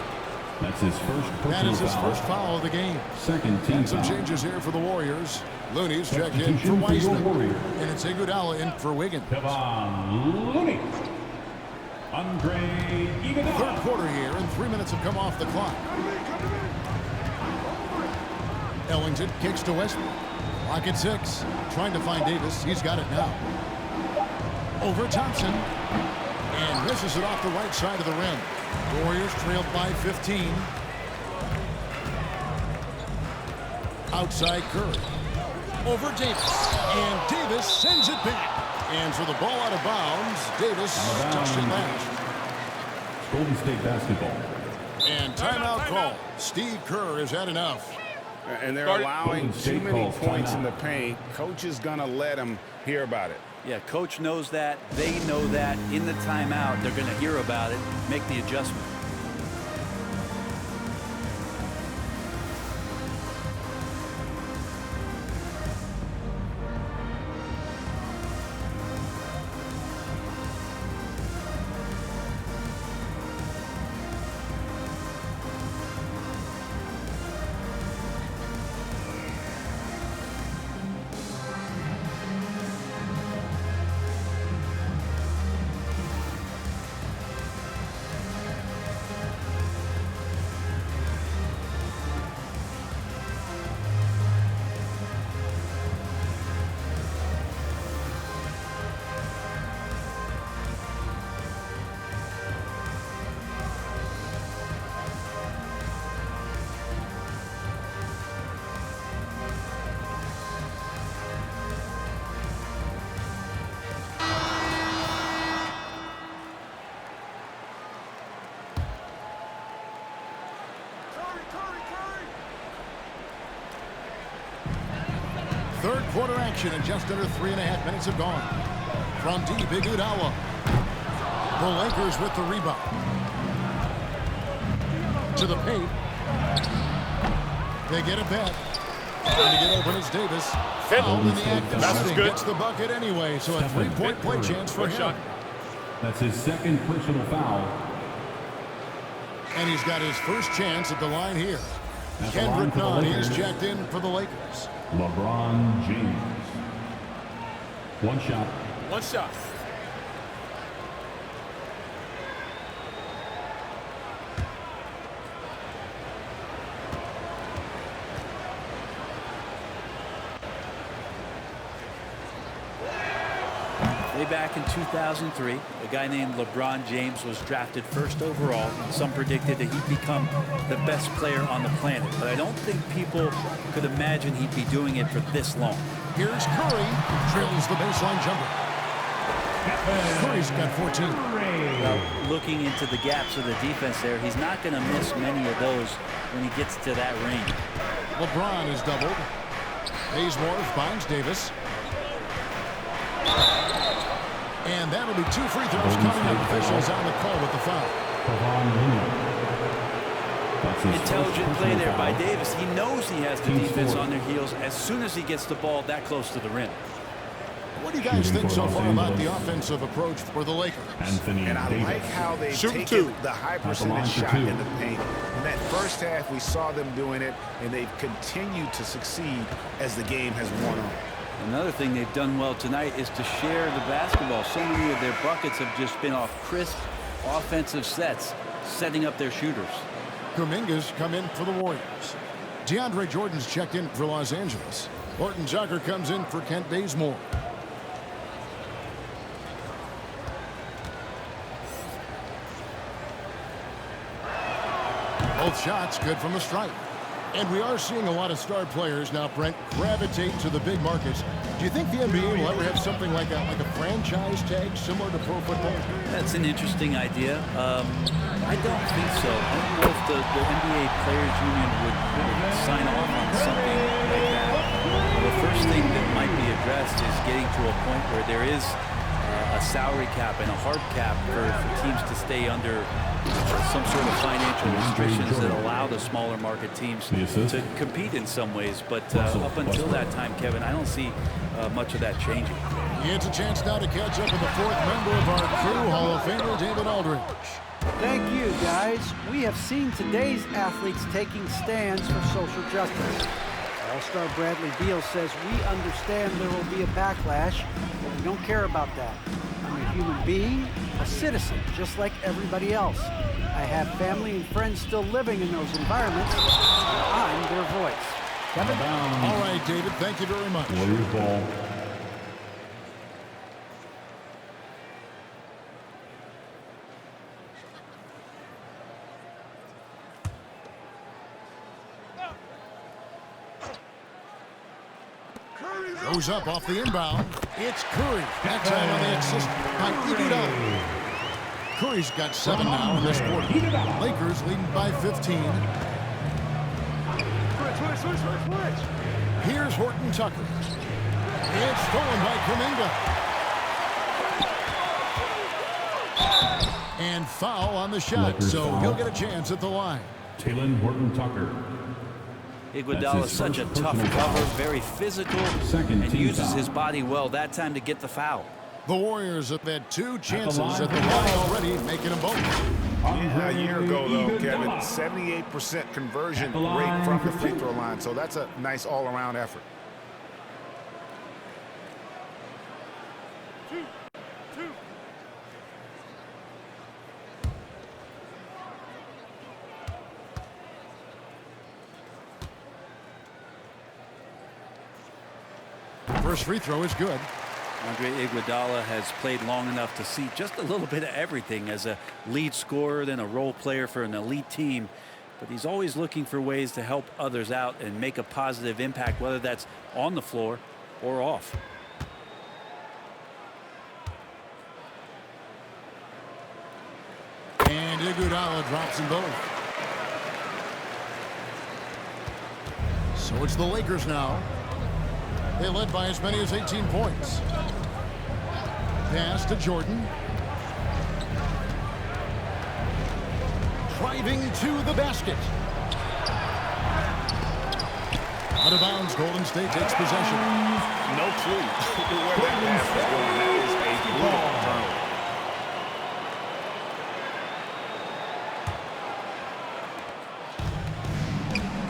That's his first personal foul. That is his first foul of the game. 2nd team and some foul. changes here for the Warriors. Looney's checked in for Wiseman. And it's Iguodala in for Wiggins. Kevon Looney. Andre Iguodala. 3rd quarter here, and 3 minutes have come off the clock. Ellington kicks to Westbrook. Clock at 6. Trying to find Davis. He's got it now. Over Thompson. And misses it off the right side of the rim. Warriors trailed by 15. Outside Curry. Over Davis. And Davis sends it back. And so the ball out of bounds. Davis touched it last. Golden State basketball. And timeout call. Steve Kerr has had enough. And they're allowing too many points in the paint. Coach is going to let them hear about it. Yeah, coach knows that. They know that. In the timeout, they're going to hear about it, make the adjustment. Third quarter action and just under 3.5 minutes have gone. From deep, Iguodala. The Lakers with the rebound. To the paint. They get it back. Trying to get open is Davis. Foul in the act of shooting. Gets the bucket anyway, so a three-point play chance for him. That's his second personal foul. And he's got his first chance at the line here. Kendrick Nunn is checked in for the Lakers. LeBron James. One shot. One shot. Way back in 2003, a guy named LeBron James was drafted first overall. Some predicted that he'd become the best player on the planet, but I don't think people could imagine he'd be doing it for this long. Here's Curry, drills the baseline jumper. Curry's got 14. Well, looking into the gaps of the defense there, he's not going to miss many of those when he gets to that range. LeBron is doubled. Bazemore finds Davis. And that'll be 2 free throws coming up. Officials on the call with the foul. Intelligent play there by Davis. He knows he has the defense on their heels as soon as he gets the ball that close to the rim. What do you guys think so far about the offensive approach for the Lakers? And I like how they've taken the high percentage shot in the paint. In that first half, we saw them doing it, and they've continued to succeed as the game has worn on. Another thing they've done well tonight is to share the basketball. So many of their buckets have just been off crisp offensive sets, setting up their shooters. Kuminga's come in for the Warriors. DeAndre Jordan's checked in for Los Angeles. Horton Tucker comes in for Kent Bazemore. Both shots good from the stripe. And we are seeing a lot of star players now, Brent, gravitate to the big markets. Do you think the NBA will ever have something like a franchise tag similar to pro football? That's an interesting idea. I don't think so. I don't know if the NBA Players Union would sign off on something like that. The first thing that might be addressed is getting to a point where there is a salary cap and a hard cap for teams to stay under some sort of financial restrictions that allow the smaller market teams to compete in some ways. But up until that time, Kevin, I don't see much of that changing. It's a chance now to catch up with the fourth member of our crew, Hall of Famer David Aldridge. Thank you, guys. We have seen today's athletes taking stands for social justice. All-Star Bradley Beal says, we understand there will be a backlash, but we don't care about that. I'm a human being, a citizen, just like everybody else. I have family and friends still living in those environments. I'm their voice. Kevin? All right, David, thank you very much. Warriors ball. Goes up off the inbound. It's Curry. That time on the assist by Iguodala. Curry's got 7 now in this quarter. Lakers leading by 15. Here's Horton Tucker. It's stolen by Kuminga. And foul on the shot, so he'll get a chance at the line. Talen Horton Tucker. Iguodala is such a tough cover, very physical, and uses his body well that time to get the foul. The Warriors have had 2 chances at the line already, making them both. Yeah, a year ago, though, Kevin, 78% conversion rate from the free throw line, so that's a nice all-around effort. First free throw is good. Andre Iguodala has played long enough to see just a little bit of everything as a lead scorer, then a role player for an elite team. But he's always looking for ways to help others out and make a positive impact, whether that's on the floor or off. And Iguodala drops them both. So it's the Lakers now. They led by as many as 18 points. Pass to Jordan. Driving to the basket. Out of bounds, Golden State takes possession. No clue where that pass was going. That is a brutal turnover.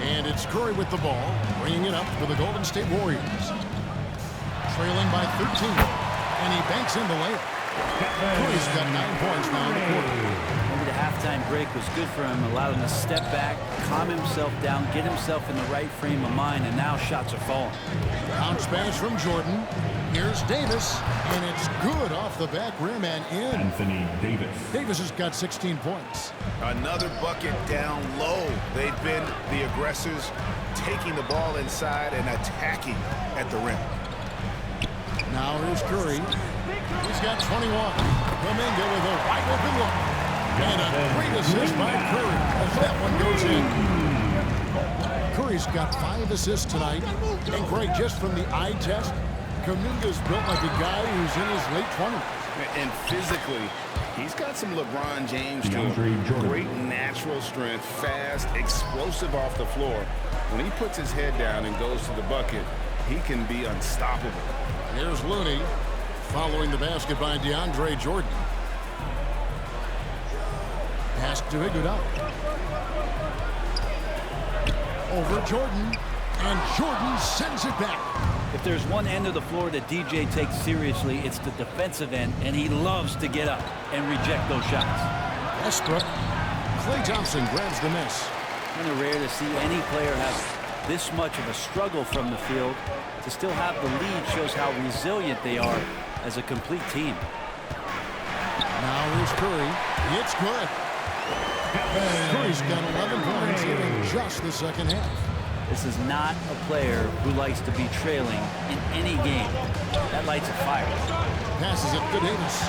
And it's Curry with the ball, bringing it up for the Golden State Warriors. Trailing by 13, and he banks in the layup. Curry's got 9 points now in the quarter. Maybe the halftime break was good for him, allowed him to step back, calm himself down, get himself in the right frame of mind, and now shots are falling. Bounce pass from Jordan. Here's Davis, and it's good off the back rim and in. Anthony Davis. Davis has got 16 points. Another bucket down low. They've been the aggressors, taking the ball inside and attacking at the rim. Now here's Curry. He's got 21. Kuminga with a wide open look. And a great assist by Curry as that one goes in. Curry's got 5 assists tonight. And Greg, just from the eye test, Kuminga's built like a guy who's in his late 20s. And physically, he's got some LeBron James to him. Great natural strength, fast, explosive off the floor. When he puts his head down and goes to the bucket, he can be unstoppable. Here's Looney following the basket by DeAndre Jordan. Pass to Iguodala. Over Jordan, and Jordan sends it back. If there's one end of the floor that DJ takes seriously, it's the defensive end, and he loves to get up and reject those shots. Westbrook. Klay Thompson grabs the miss. Kind of rare to see any player have this much of a struggle from the field. To still have the lead shows how resilient they are as a complete team. Now here's Curry. It's good. Curry's got 11 points in just the second half. This is not a player who likes to be trailing in any game. That lights a fire. Passes it to Davis.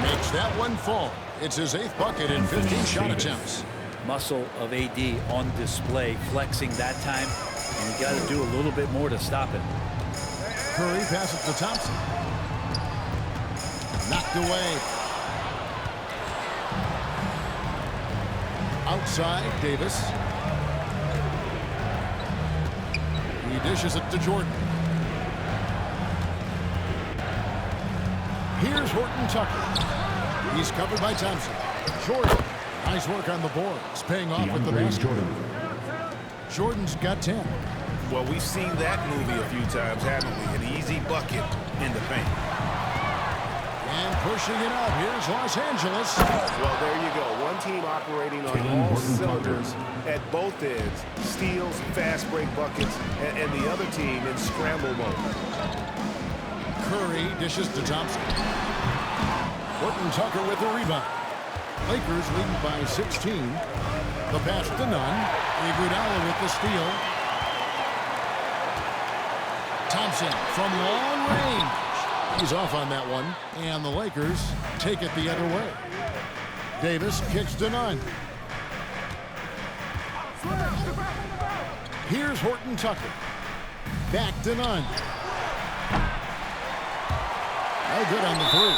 Makes that one fall. It's his 8th bucket in 15 shot attempts. Muscle of AD on display, flexing that time, and you got to do a little bit more to stop it. Curry passes to Thompson. Knocked away. Outside, Davis. He dishes it to Jordan. Here's Horton Tucker. He's covered by Thompson. Jordan. Nice work on the boards, paying off with the basket. Jordan's got 10. Well, we've seen that movie a few times, haven't we? An easy bucket in the paint. And pushing it up, here's Los Angeles. Well, there you go. One team operating on all cylinders at both ends. Steals, fast break buckets, and the other team in scramble mode. Curry dishes to Thompson. Horton Tucker with the rebound. Lakers leading by 16. The pass to Nunn. Iguodala with the steal. Thompson from long range. He's off on that one. And the Lakers take it the other way. Davis kicks to Nunn. Here's Horton Tucker. Back to Nunn. No good on the 3.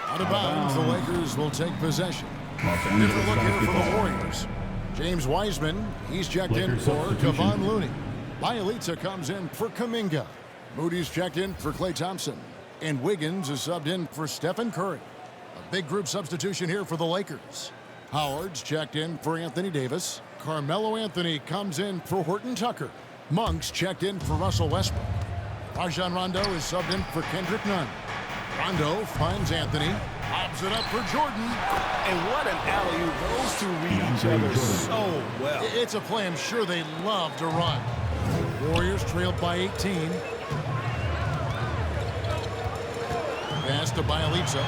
Out of bounds, the Lakers will take possession. Different look here for the Warriors. James Wiseman, he's checked in for Kevon Looney. Bielitsa comes in for Kuminga. Moody's checked in for Klay Thompson. And Wiggins is subbed in for Stephen Curry. A big group substitution here for the Lakers. Howard's checked in for Anthony Davis. Carmelo Anthony comes in for Horton Tucker. Monk's checked in for Russell Westbrook. Rajon Rondo is subbed in for Kendrick Nunn. Rondo finds Anthony, lobs it up for Jordan. And what an alley-oop. Those two read each other so well. It's a play I'm sure they love to run. Warriors trailed by 18. Pass to Bielitsa.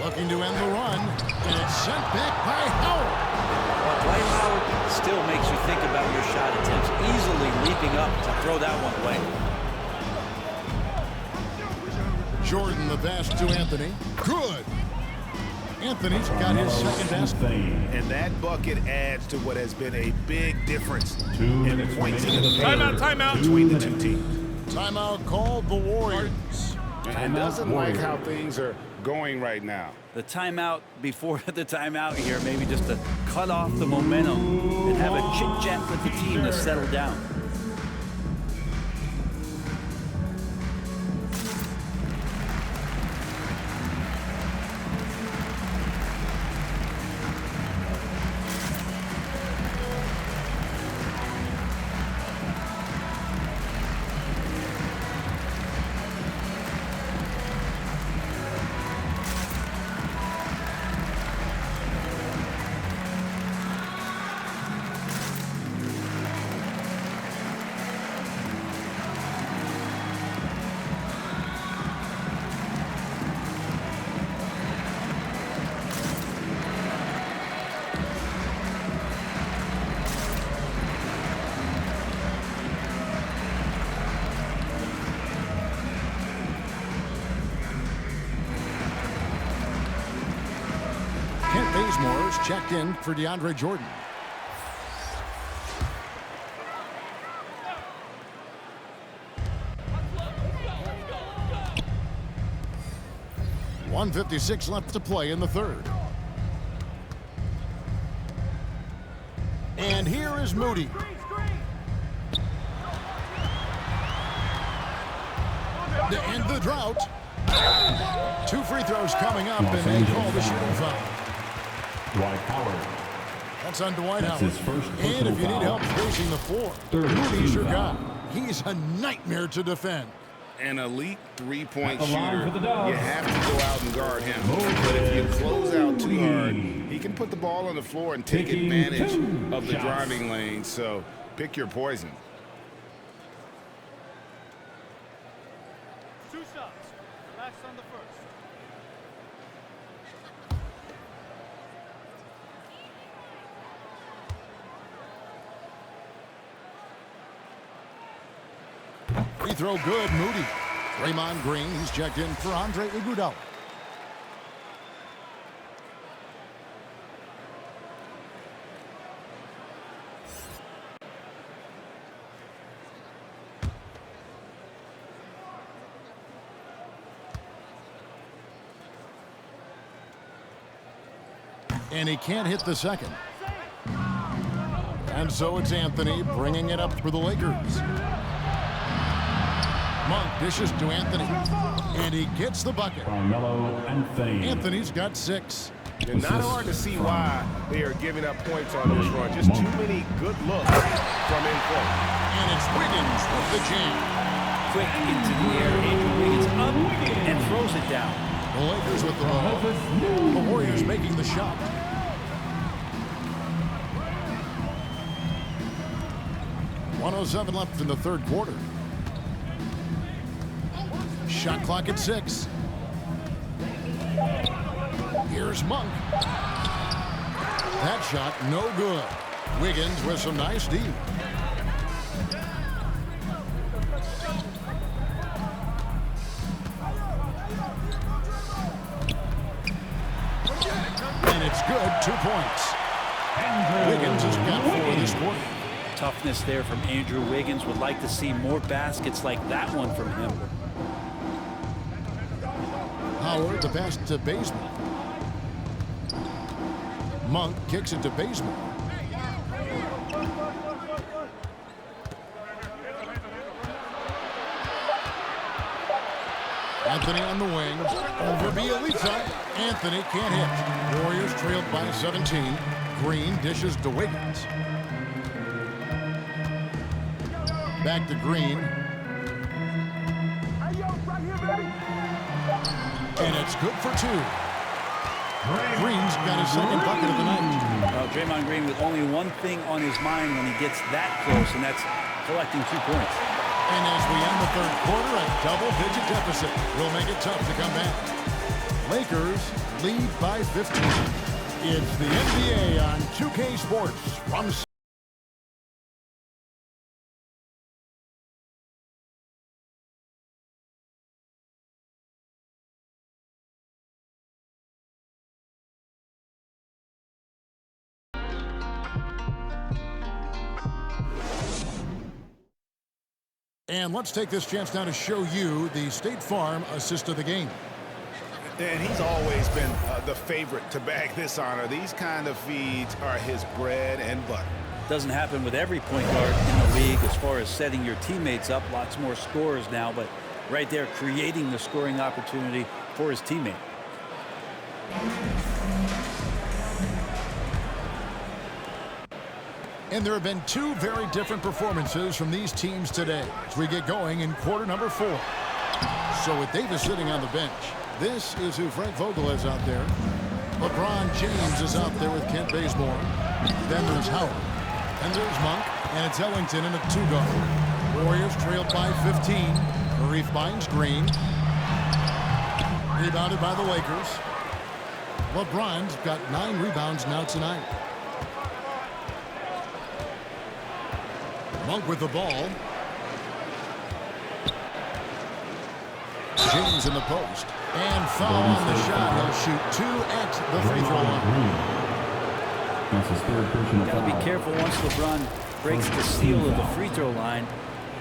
Looking to end the run, and it's sent back by Howard. Well, Dwight Howard still makes you think about your shot attempts, easily leaping up to throw that one away. Jordan the pass to Anthony. Good. Anthony's got his second best. And that bucket adds to what has been a big difference in points in the timeout between the two teams. Timeout called the Warriors. And doesn't like how things are going right now. The timeout before the timeout here, maybe just to cut off the momentum and have a chit-chat with the team to settle down. Bazemore's checked in for DeAndre Jordan. .156 left to play in the third. And here is Moody. To end the drought. 2 free throws coming up, and they call the shooting foul. Dwight Howard. That's on Dwight That's Howard. his first And if you need foul. help spacing the floor, Third Moody's your team guy. foul. He's a nightmare to defend. An elite three-point At the line shooter, for the Dubs. you have to go out and guard him. Moses But if you close out too hard, Lee. he can put the ball on the floor and take Taking advantage 2 of the shots. driving lane. So pick your poison. 2 shots. Relax on the first. Free throw good, Moody. Draymond Green, he's checked in for Andre Iguodala. And he can't hit the second. And so it's Anthony bringing it up for the Lakers. Monk dishes to Anthony, and he gets the bucket. Carmelo Anthony. Anthony's got 6. And not hard to see why they are giving up points on this run. Just too many good looks from in play. And it's Wiggins with the jam. Quick into the air, Andrew Wiggins up and throws it down. The Lakers with the ball. The Warriors making the shot. .107 left in the third quarter. Shot clock at 6. Here's Monk. That shot no good. Wiggins with some nice D. And it's good. 2 points. Wiggins has got 4 this quarter. Toughness there from Andrew Wiggins. Would like to see more baskets like that one from him. Howard, the pass to Bazemore. Monk kicks it to Bazemore. Anthony on the wing. Over Bielitsa. Anthony can't hit. Warriors trailed by 17. Green dishes to Wiggins. Back to Green. And it's good for 2. Green's got his second bucket of the night. Draymond Green with only one thing on his mind when he gets that close, and that's collecting 2 points. And as we end the third quarter, a double-digit deficit will make it tough to come back. Lakers lead by 15. It's the NBA on 2K Sports from And let's take this chance now to show you the State Farm assist of the game. And he's always been the favorite to bag this honor. These kind of feeds are his bread and butter. Doesn't happen with every point guard in the league as far as setting your teammates up. Lots more scorers now, but right there creating the scoring opportunity for his teammate. And there have been two very different performances from these teams today as we get going in quarter number 4. So with Davis sitting on the bench, this is who Frank Vogel is out there. LeBron James is out there with Kent Bazemore. Then there's Howard. And there's Monk. And it's Ellington in a 2-guard. Warriors trailed by 15. Marif finds Green. Rebounded by the Lakers. LeBron's got 9 rebounds now tonight. Monk with the ball. James in the post. And foul on the shot. He'll shoot 2 at the free throw line. That's his third personal foul. Got to be careful once LeBron breaks the seal of the free throw line.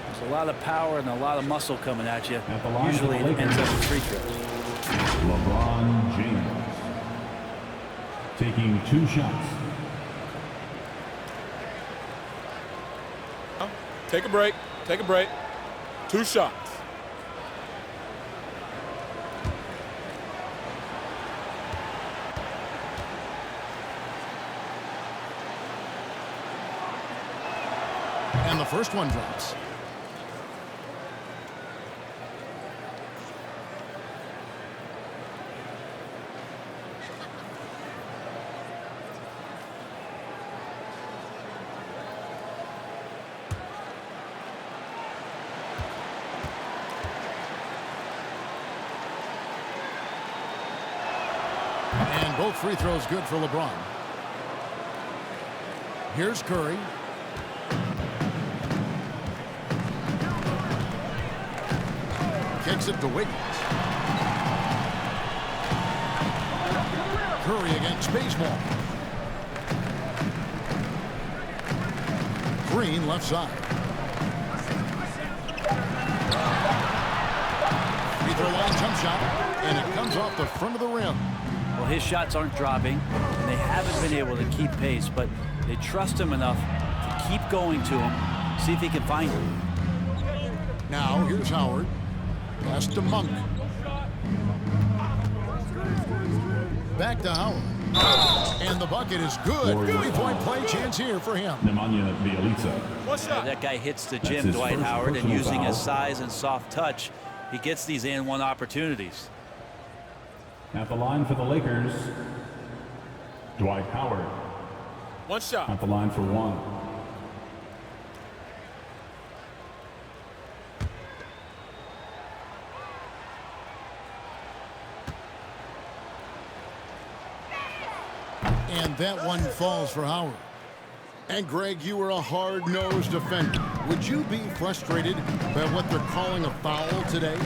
There's a lot of power and a lot of muscle coming at you. Usually it ends up in free throws. LeBron James taking 2 shots. Take a break. Take a break. 2 shots. And the first one drops. And both free throws good for LeBron. Here's Curry. Kicks it to Wiggins. Curry against Bazemore. Green left side. Free throw line jump shot, and it comes off the front of the rim. Well, his shots aren't dropping, and they haven't been able to keep pace, but they trust him enough to keep going to him, see if he can find him. Now, here's Howard. Pass to Monk. Back to Howard. And the bucket is good. 3-point play chance here for him. Nemanja Bjelica. That guy hits the gym, Dwight Howard, and using his size and soft touch, he gets these and-one opportunities. At the line for the Lakers, Dwight Howard. 1 shot. At the line for 1. And that one falls for Howard. And Greg, you were a hard-nosed defender. Would you be frustrated by what they're calling a foul today?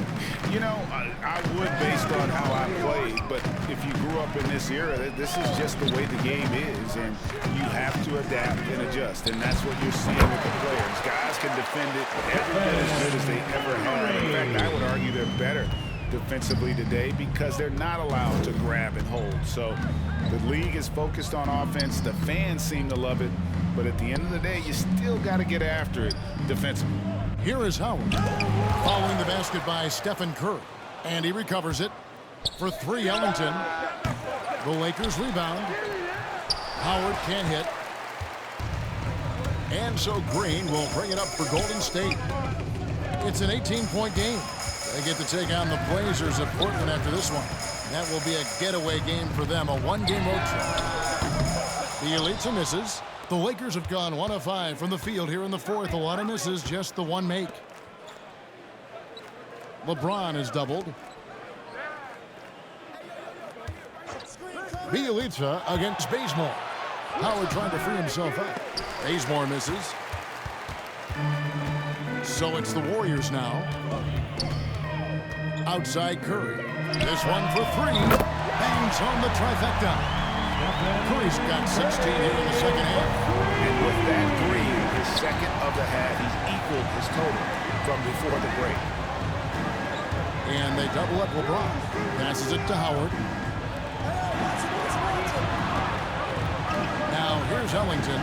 You know, I would based on how I played, but if you grew up in this era, this is just the way the game is, and you have to adapt and adjust, and that's what you're seeing with the players. Guys can defend it every bit as good as they ever have. In fact, I would argue they're better defensively today because they're not allowed to grab and hold. So the league is focused on offense. The fans seem to love it, but at the end of the day, you still got to get after it defensively. Here is Howard. Following the basket by Stephen Curry. And he recovers it for 3, Ellington. The Lakers rebound. Howard can't hit. And so Green will bring it up for Golden State. It's an 18-point game. They get to take on the Blazers at Portland after this one. That will be a getaway game for them, a 1-game road trip. The Elite misses. The Lakers have gone 1 of 5 from the field here in the 4th. A lot of misses, just the 1 make. LeBron is doubled. Bjelica against Bazemore. Howard trying to free himself up. Bazemore misses. So it's the Warriors now. Outside Curry. This one for 3. Bangs home the trifecta. Curry's got 16 here in the second half. And with that 3, his second of the half, he's equaled his total. from before the break. And they double up LeBron. Passes it to Howard. Now here's Ellington.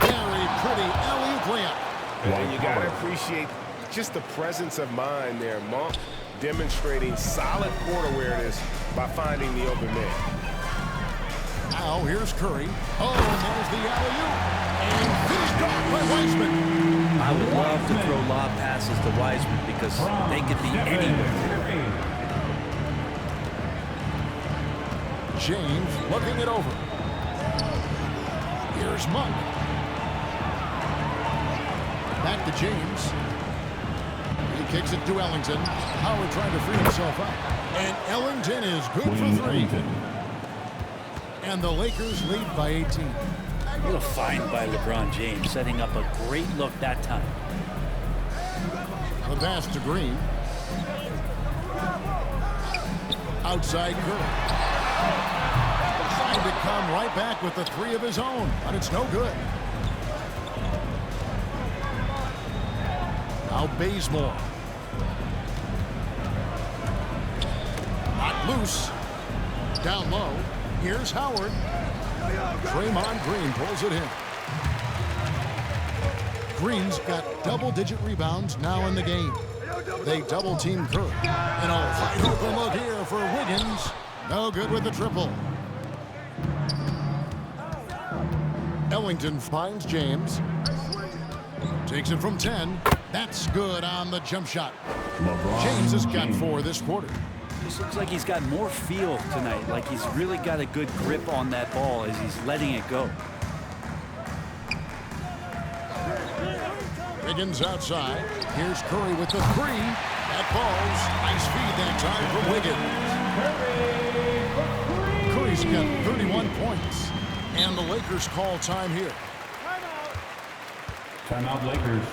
Very pretty alley-oop layup. And you got to appreciate just the presence of mind there, Monk, demonstrating solid court awareness by finding the open man. Now here's Curry. Oh, and there's the alley-oop. And finished off by Wiseman. I would love to throw lob passes to Wiseman because they could be anywhere. James looking it over. Here's Monk. Back to James. He kicks it to Ellington. Howard trying to free himself up. And Ellington is good for three. And the Lakers lead by 18. What a find by LeBron James, setting up a great look that time. The pass to Green. Outside Curry. Trying to come right back with the three of his own, but it's no good. Now Bazemore. Not loose. Down low. Here's Howard. Draymond Green pulls it in. Green's got double-digit rebounds now in the game. They double-team Curry. And a wide open look here for Wiggins. No good with the triple. Ellington finds James. Takes it from 10. That's good on the jump shot. James has got 4 this quarter. This looks like he's got more feel tonight, like he's really got a good grip on that ball as he's letting it go. Wiggins outside. Here's Curry with the 3. That falls. Nice feed that time from Wiggins. Curry's got 31 points. And the Lakers call time here. Timeout Lakers.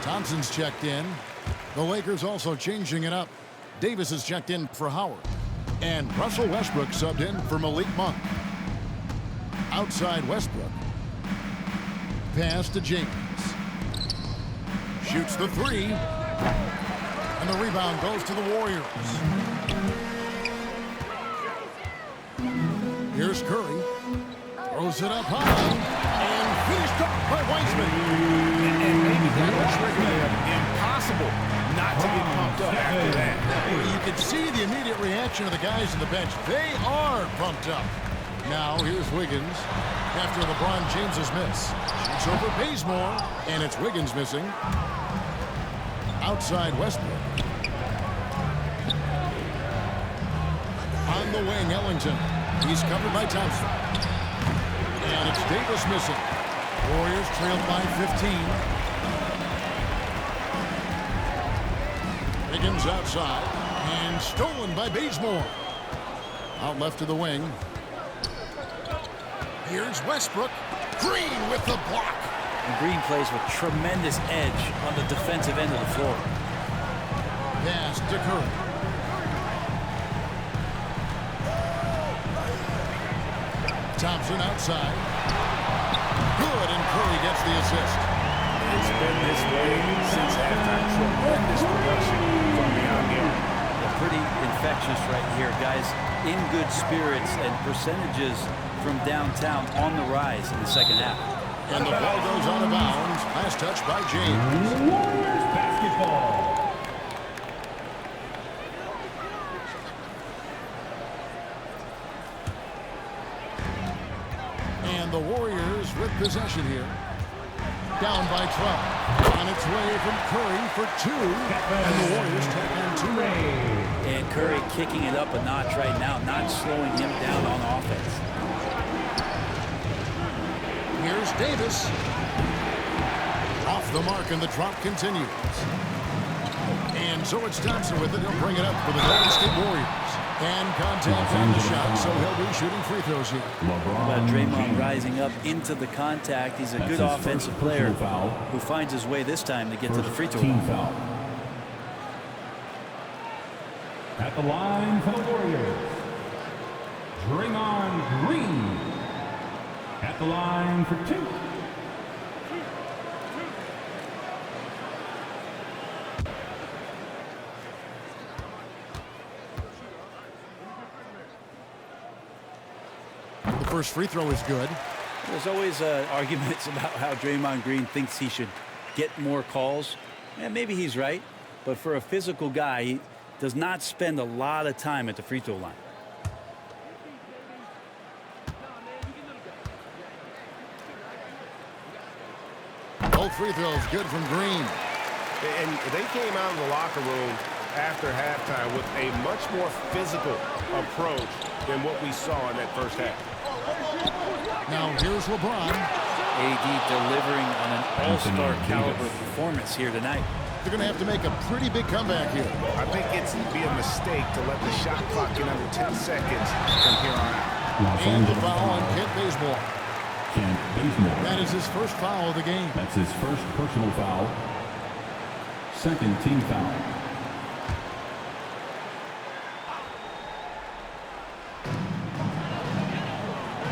Thompson's checked in. The Lakers also changing it up. Davis is checked in for Howard. And Russell Westbrook subbed in for Malik Monk. Outside Westbrook. Pass to James. Shoots the 3. And the rebound goes to the Warriors. Here's Curry. Throws it up high. And finished off by Wiseman. And maybe that will trigger them. Impossible not to get pumped up after that. You can see the immediate reaction of the guys on the bench. They are pumped up. Now here's Wiggins after LeBron James's miss. Shoots over Bazemore, and it's Wiggins missing. Outside Westbrook. On the wing, Ellington. He's covered by Thompson. And it's Davis missing. Warriors trailed by 15. Wiggins outside. And stolen by Bazemore. Out left to the wing. Here's Westbrook. Green with the block. And Green plays with tremendous edge on the defensive end of the floor. Pass to Curry. Thompson outside. Good, and Curry gets the assist. It's been this way since halftime. Tremendous production from beyond the arc. Pretty infectious right here, guys. In good spirits and percentages from downtown on the rise in the second half. And the ball goes out of bounds. Last touch by James. Warriors basketball. And the Warriors with possession here. Down by 12. On its way from Curry for 2. And the Warriors take on 2. And Curry kicking it up a notch right now, not slowing him down on offense. Here's Davis. Off the mark, and the drop continues. And so it's Thompson with it. He'll bring it up for the Golden State Warriors. And contact on the shot, so he'll be shooting free throws here. About Draymond rising up into the contact. He's a good offensive player who finds his way this time to get to the free throw line. At the line for the Warriors, Draymond Green. At the line for 2. The first free throw is good. There's always arguments about how Draymond Green thinks he should get more calls. And maybe he's right. But for a physical guy, he does not spend a lot of time at the free throw line. Both free throws good from Green. And they came out of the locker room after halftime with a much more physical approach than what we saw in that first half. Now here's LeBron. AD delivering on an all-star caliber performance here tonight. They're going to have to make a pretty big comeback here. I think it's be a mistake to let the shot clock get under 10 seconds from here on out. And the foul on Kent Bazemore. Kent Bazemore. That is his first foul of the game. That's his first personal foul. Second team foul.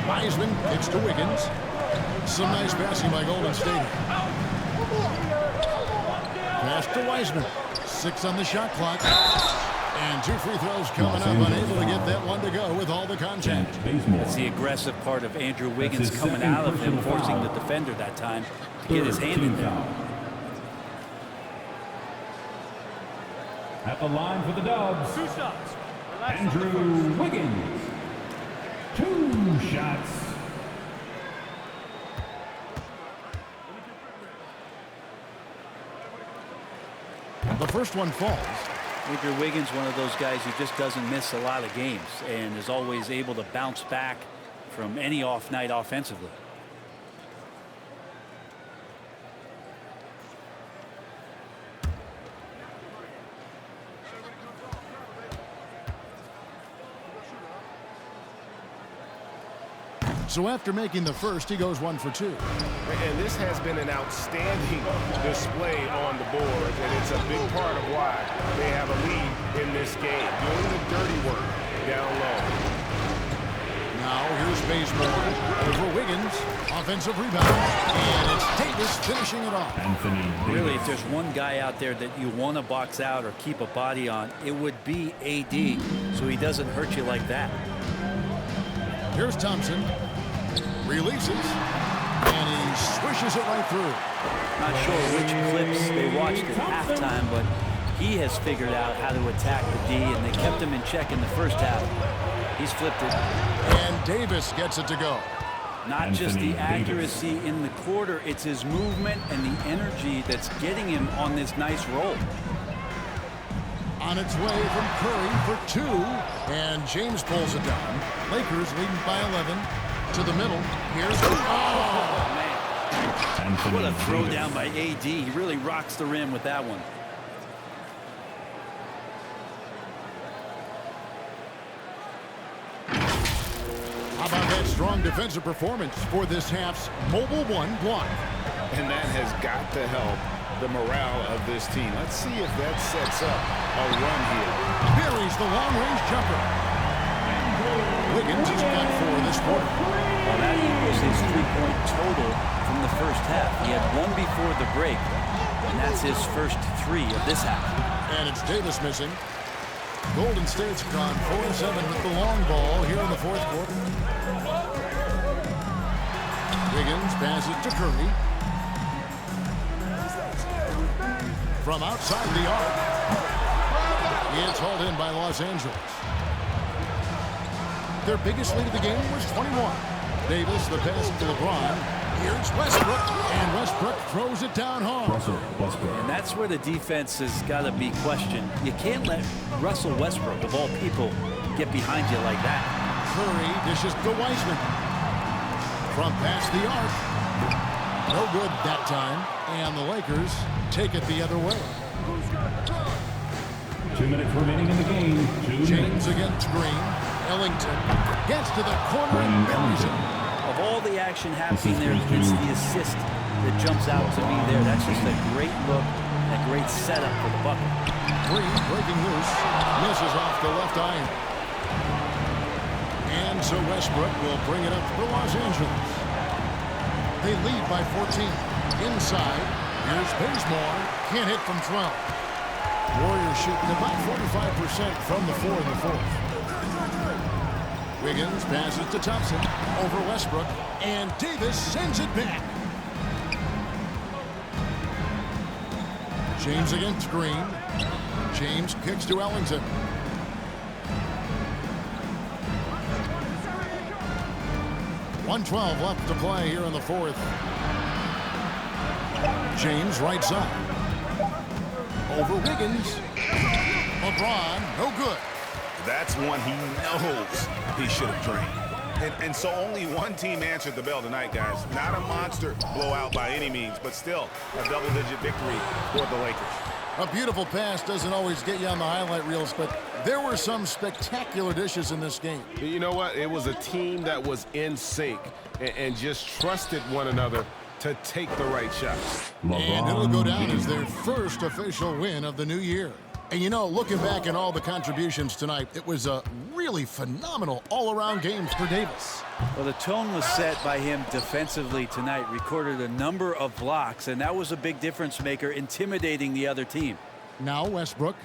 Wiseman kicks to Wiggins. Some nice passing by Golden State. Pass to Wiseman. 6 on the shot clock. And 2 free throws coming up. Unable to get that one to go with all the contact. That's the aggressive part of Andrew Wiggins coming out of him, forcing the defender that time to get his hand in there. At the line for the Dubs, 2 shots. Andrew Wiggins. 2 shots. The first one falls. Andrew Wiggins, one of those guys who just doesn't miss a lot of games and is always able to bounce back from any off night offensively. So after making the first, he goes 1 for 2. And this has been an outstanding display on the board, and it's a big part of why they have a lead in this game, doing the dirty work down low. Now here's Bazemore over Wiggins. Offensive rebound. And it's Davis finishing it off. Really, if there's one guy out there that you want to box out or keep a body on, it would be AD, so he doesn't hurt you like that. Here's Thompson. Releases. And he swishes it right through. Not sure which clips they watched at halftime, but he has figured out how to attack the D, and they kept him in check in the first half. He's flipped it. And Davis gets it to go. Not just the accuracy in the quarter, it's his movement and the energy that's getting him on this nice roll. On its way from Curry for 2. And James pulls it down. Lakers leading by 11. To the middle. Here's oh man. What a throw down by AD. He really rocks the rim with that one. How about that strong defensive performance for this half's mobile 1 block? And that has got to help the morale of this team. Let's see if that sets up a run here. Buries the long-range jumper. Wiggins has got 4 this quarter. Well, that equals his 3-point total from the first half. He had 1 before the break, and that's his first 3 of this half. And it's Davis missing. Golden State's gone 4-7 with the long ball here in the fourth quarter. Wiggins passes to Curry. From outside the arc. It's hauled in by Los Angeles. Their biggest lead of the game was 21. Davis, the pass to LeBron. Here's Westbrook, and Westbrook throws it down hard. And that's where the defense has got to be questioned. You can't let Russell Westbrook, of all people, get behind you like that. Curry dishes to Wiseman. From past the arc. No good that time, and the Lakers take it the other way. 2 minutes remaining in the game. James against Green. Ellington gets to the corner and buries it. Of all the action happening there, it's the assist that jumps out to me there. That's just a great look, a great setup for the bucket. Green breaking loose, misses off the left iron. And so Westbrook will bring it up for Los Angeles. They lead by 14. Inside, here's Bazemore. Can't hit from 12. Warriors shooting about 45% from the floor in the fourth. Wiggins passes to Thompson over Westbrook, and Davis sends it back. James against Green. James kicks to Ellington. .112 left to play here in the fourth. James right side. Over Wiggins. LeBron, no good. That's one he knows he should have drained. And so only one team answered the bell tonight, guys. Not a monster blowout by any means, but still a double-digit victory for the Lakers. A beautiful pass doesn't always get you on the highlight reels, but there were some spectacular dishes in this game. You know what? It was a team that was in sync and just trusted one another to take the right shots. And it'll go down as their first official win of the new year. And, you know, looking back at all the contributions tonight, it was a really phenomenal all-around game for Davis. Well, the tone was set by him defensively tonight. Recorded a number of blocks, and that was a big difference maker, intimidating the other team. Now Westbrook,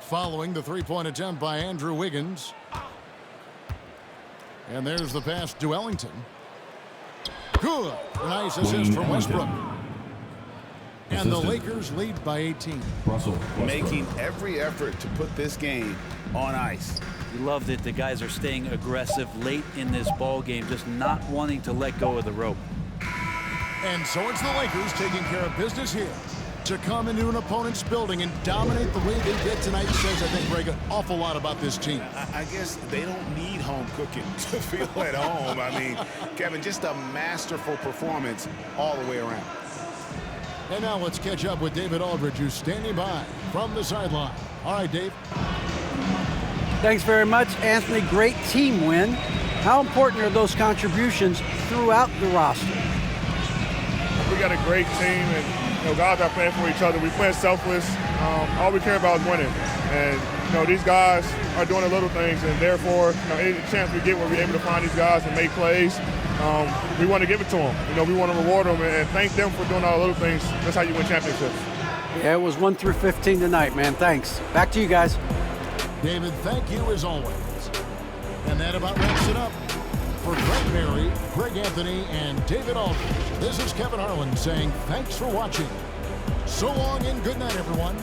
following the three-point attempt by Andrew Wiggins. And there's the pass to Ellington. Good. Nice assist from Westbrook. And the Lakers lead by 18. Making every effort to put this game on ice. You loved it. The guys are staying aggressive late in this ball game, just not wanting to let go of the rope. And so it's the Lakers taking care of business here. To come into an opponent's building and dominate the way they did tonight says, I think, Greg, an awful lot about this team. I guess they don't need home cooking to feel at home. I mean, Kevin, just a masterful performance all the way around. And now let's catch up with David Aldridge, who's standing by from the sideline. All right, Dave. Thanks very much, Anthony. Great team win. How important are those contributions throughout the roster? We got a great team, and guys are playing for each other. We play selfless. All we care about is winning. And these guys are doing the little things, and therefore, any chance we get where we're able to find these guys and make plays, we want to give it to them. We want to reward them and thank them for doing all the little things. That's how you win championships. Yeah, it was 1 through 15 tonight, man. Thanks. Back to you guys. David, thank you as always. And that about wraps it up. For Greg Berry, Greg Anthony, and David Aldridge, this is Kevin Harlan saying thanks for watching. So long and good night, everyone.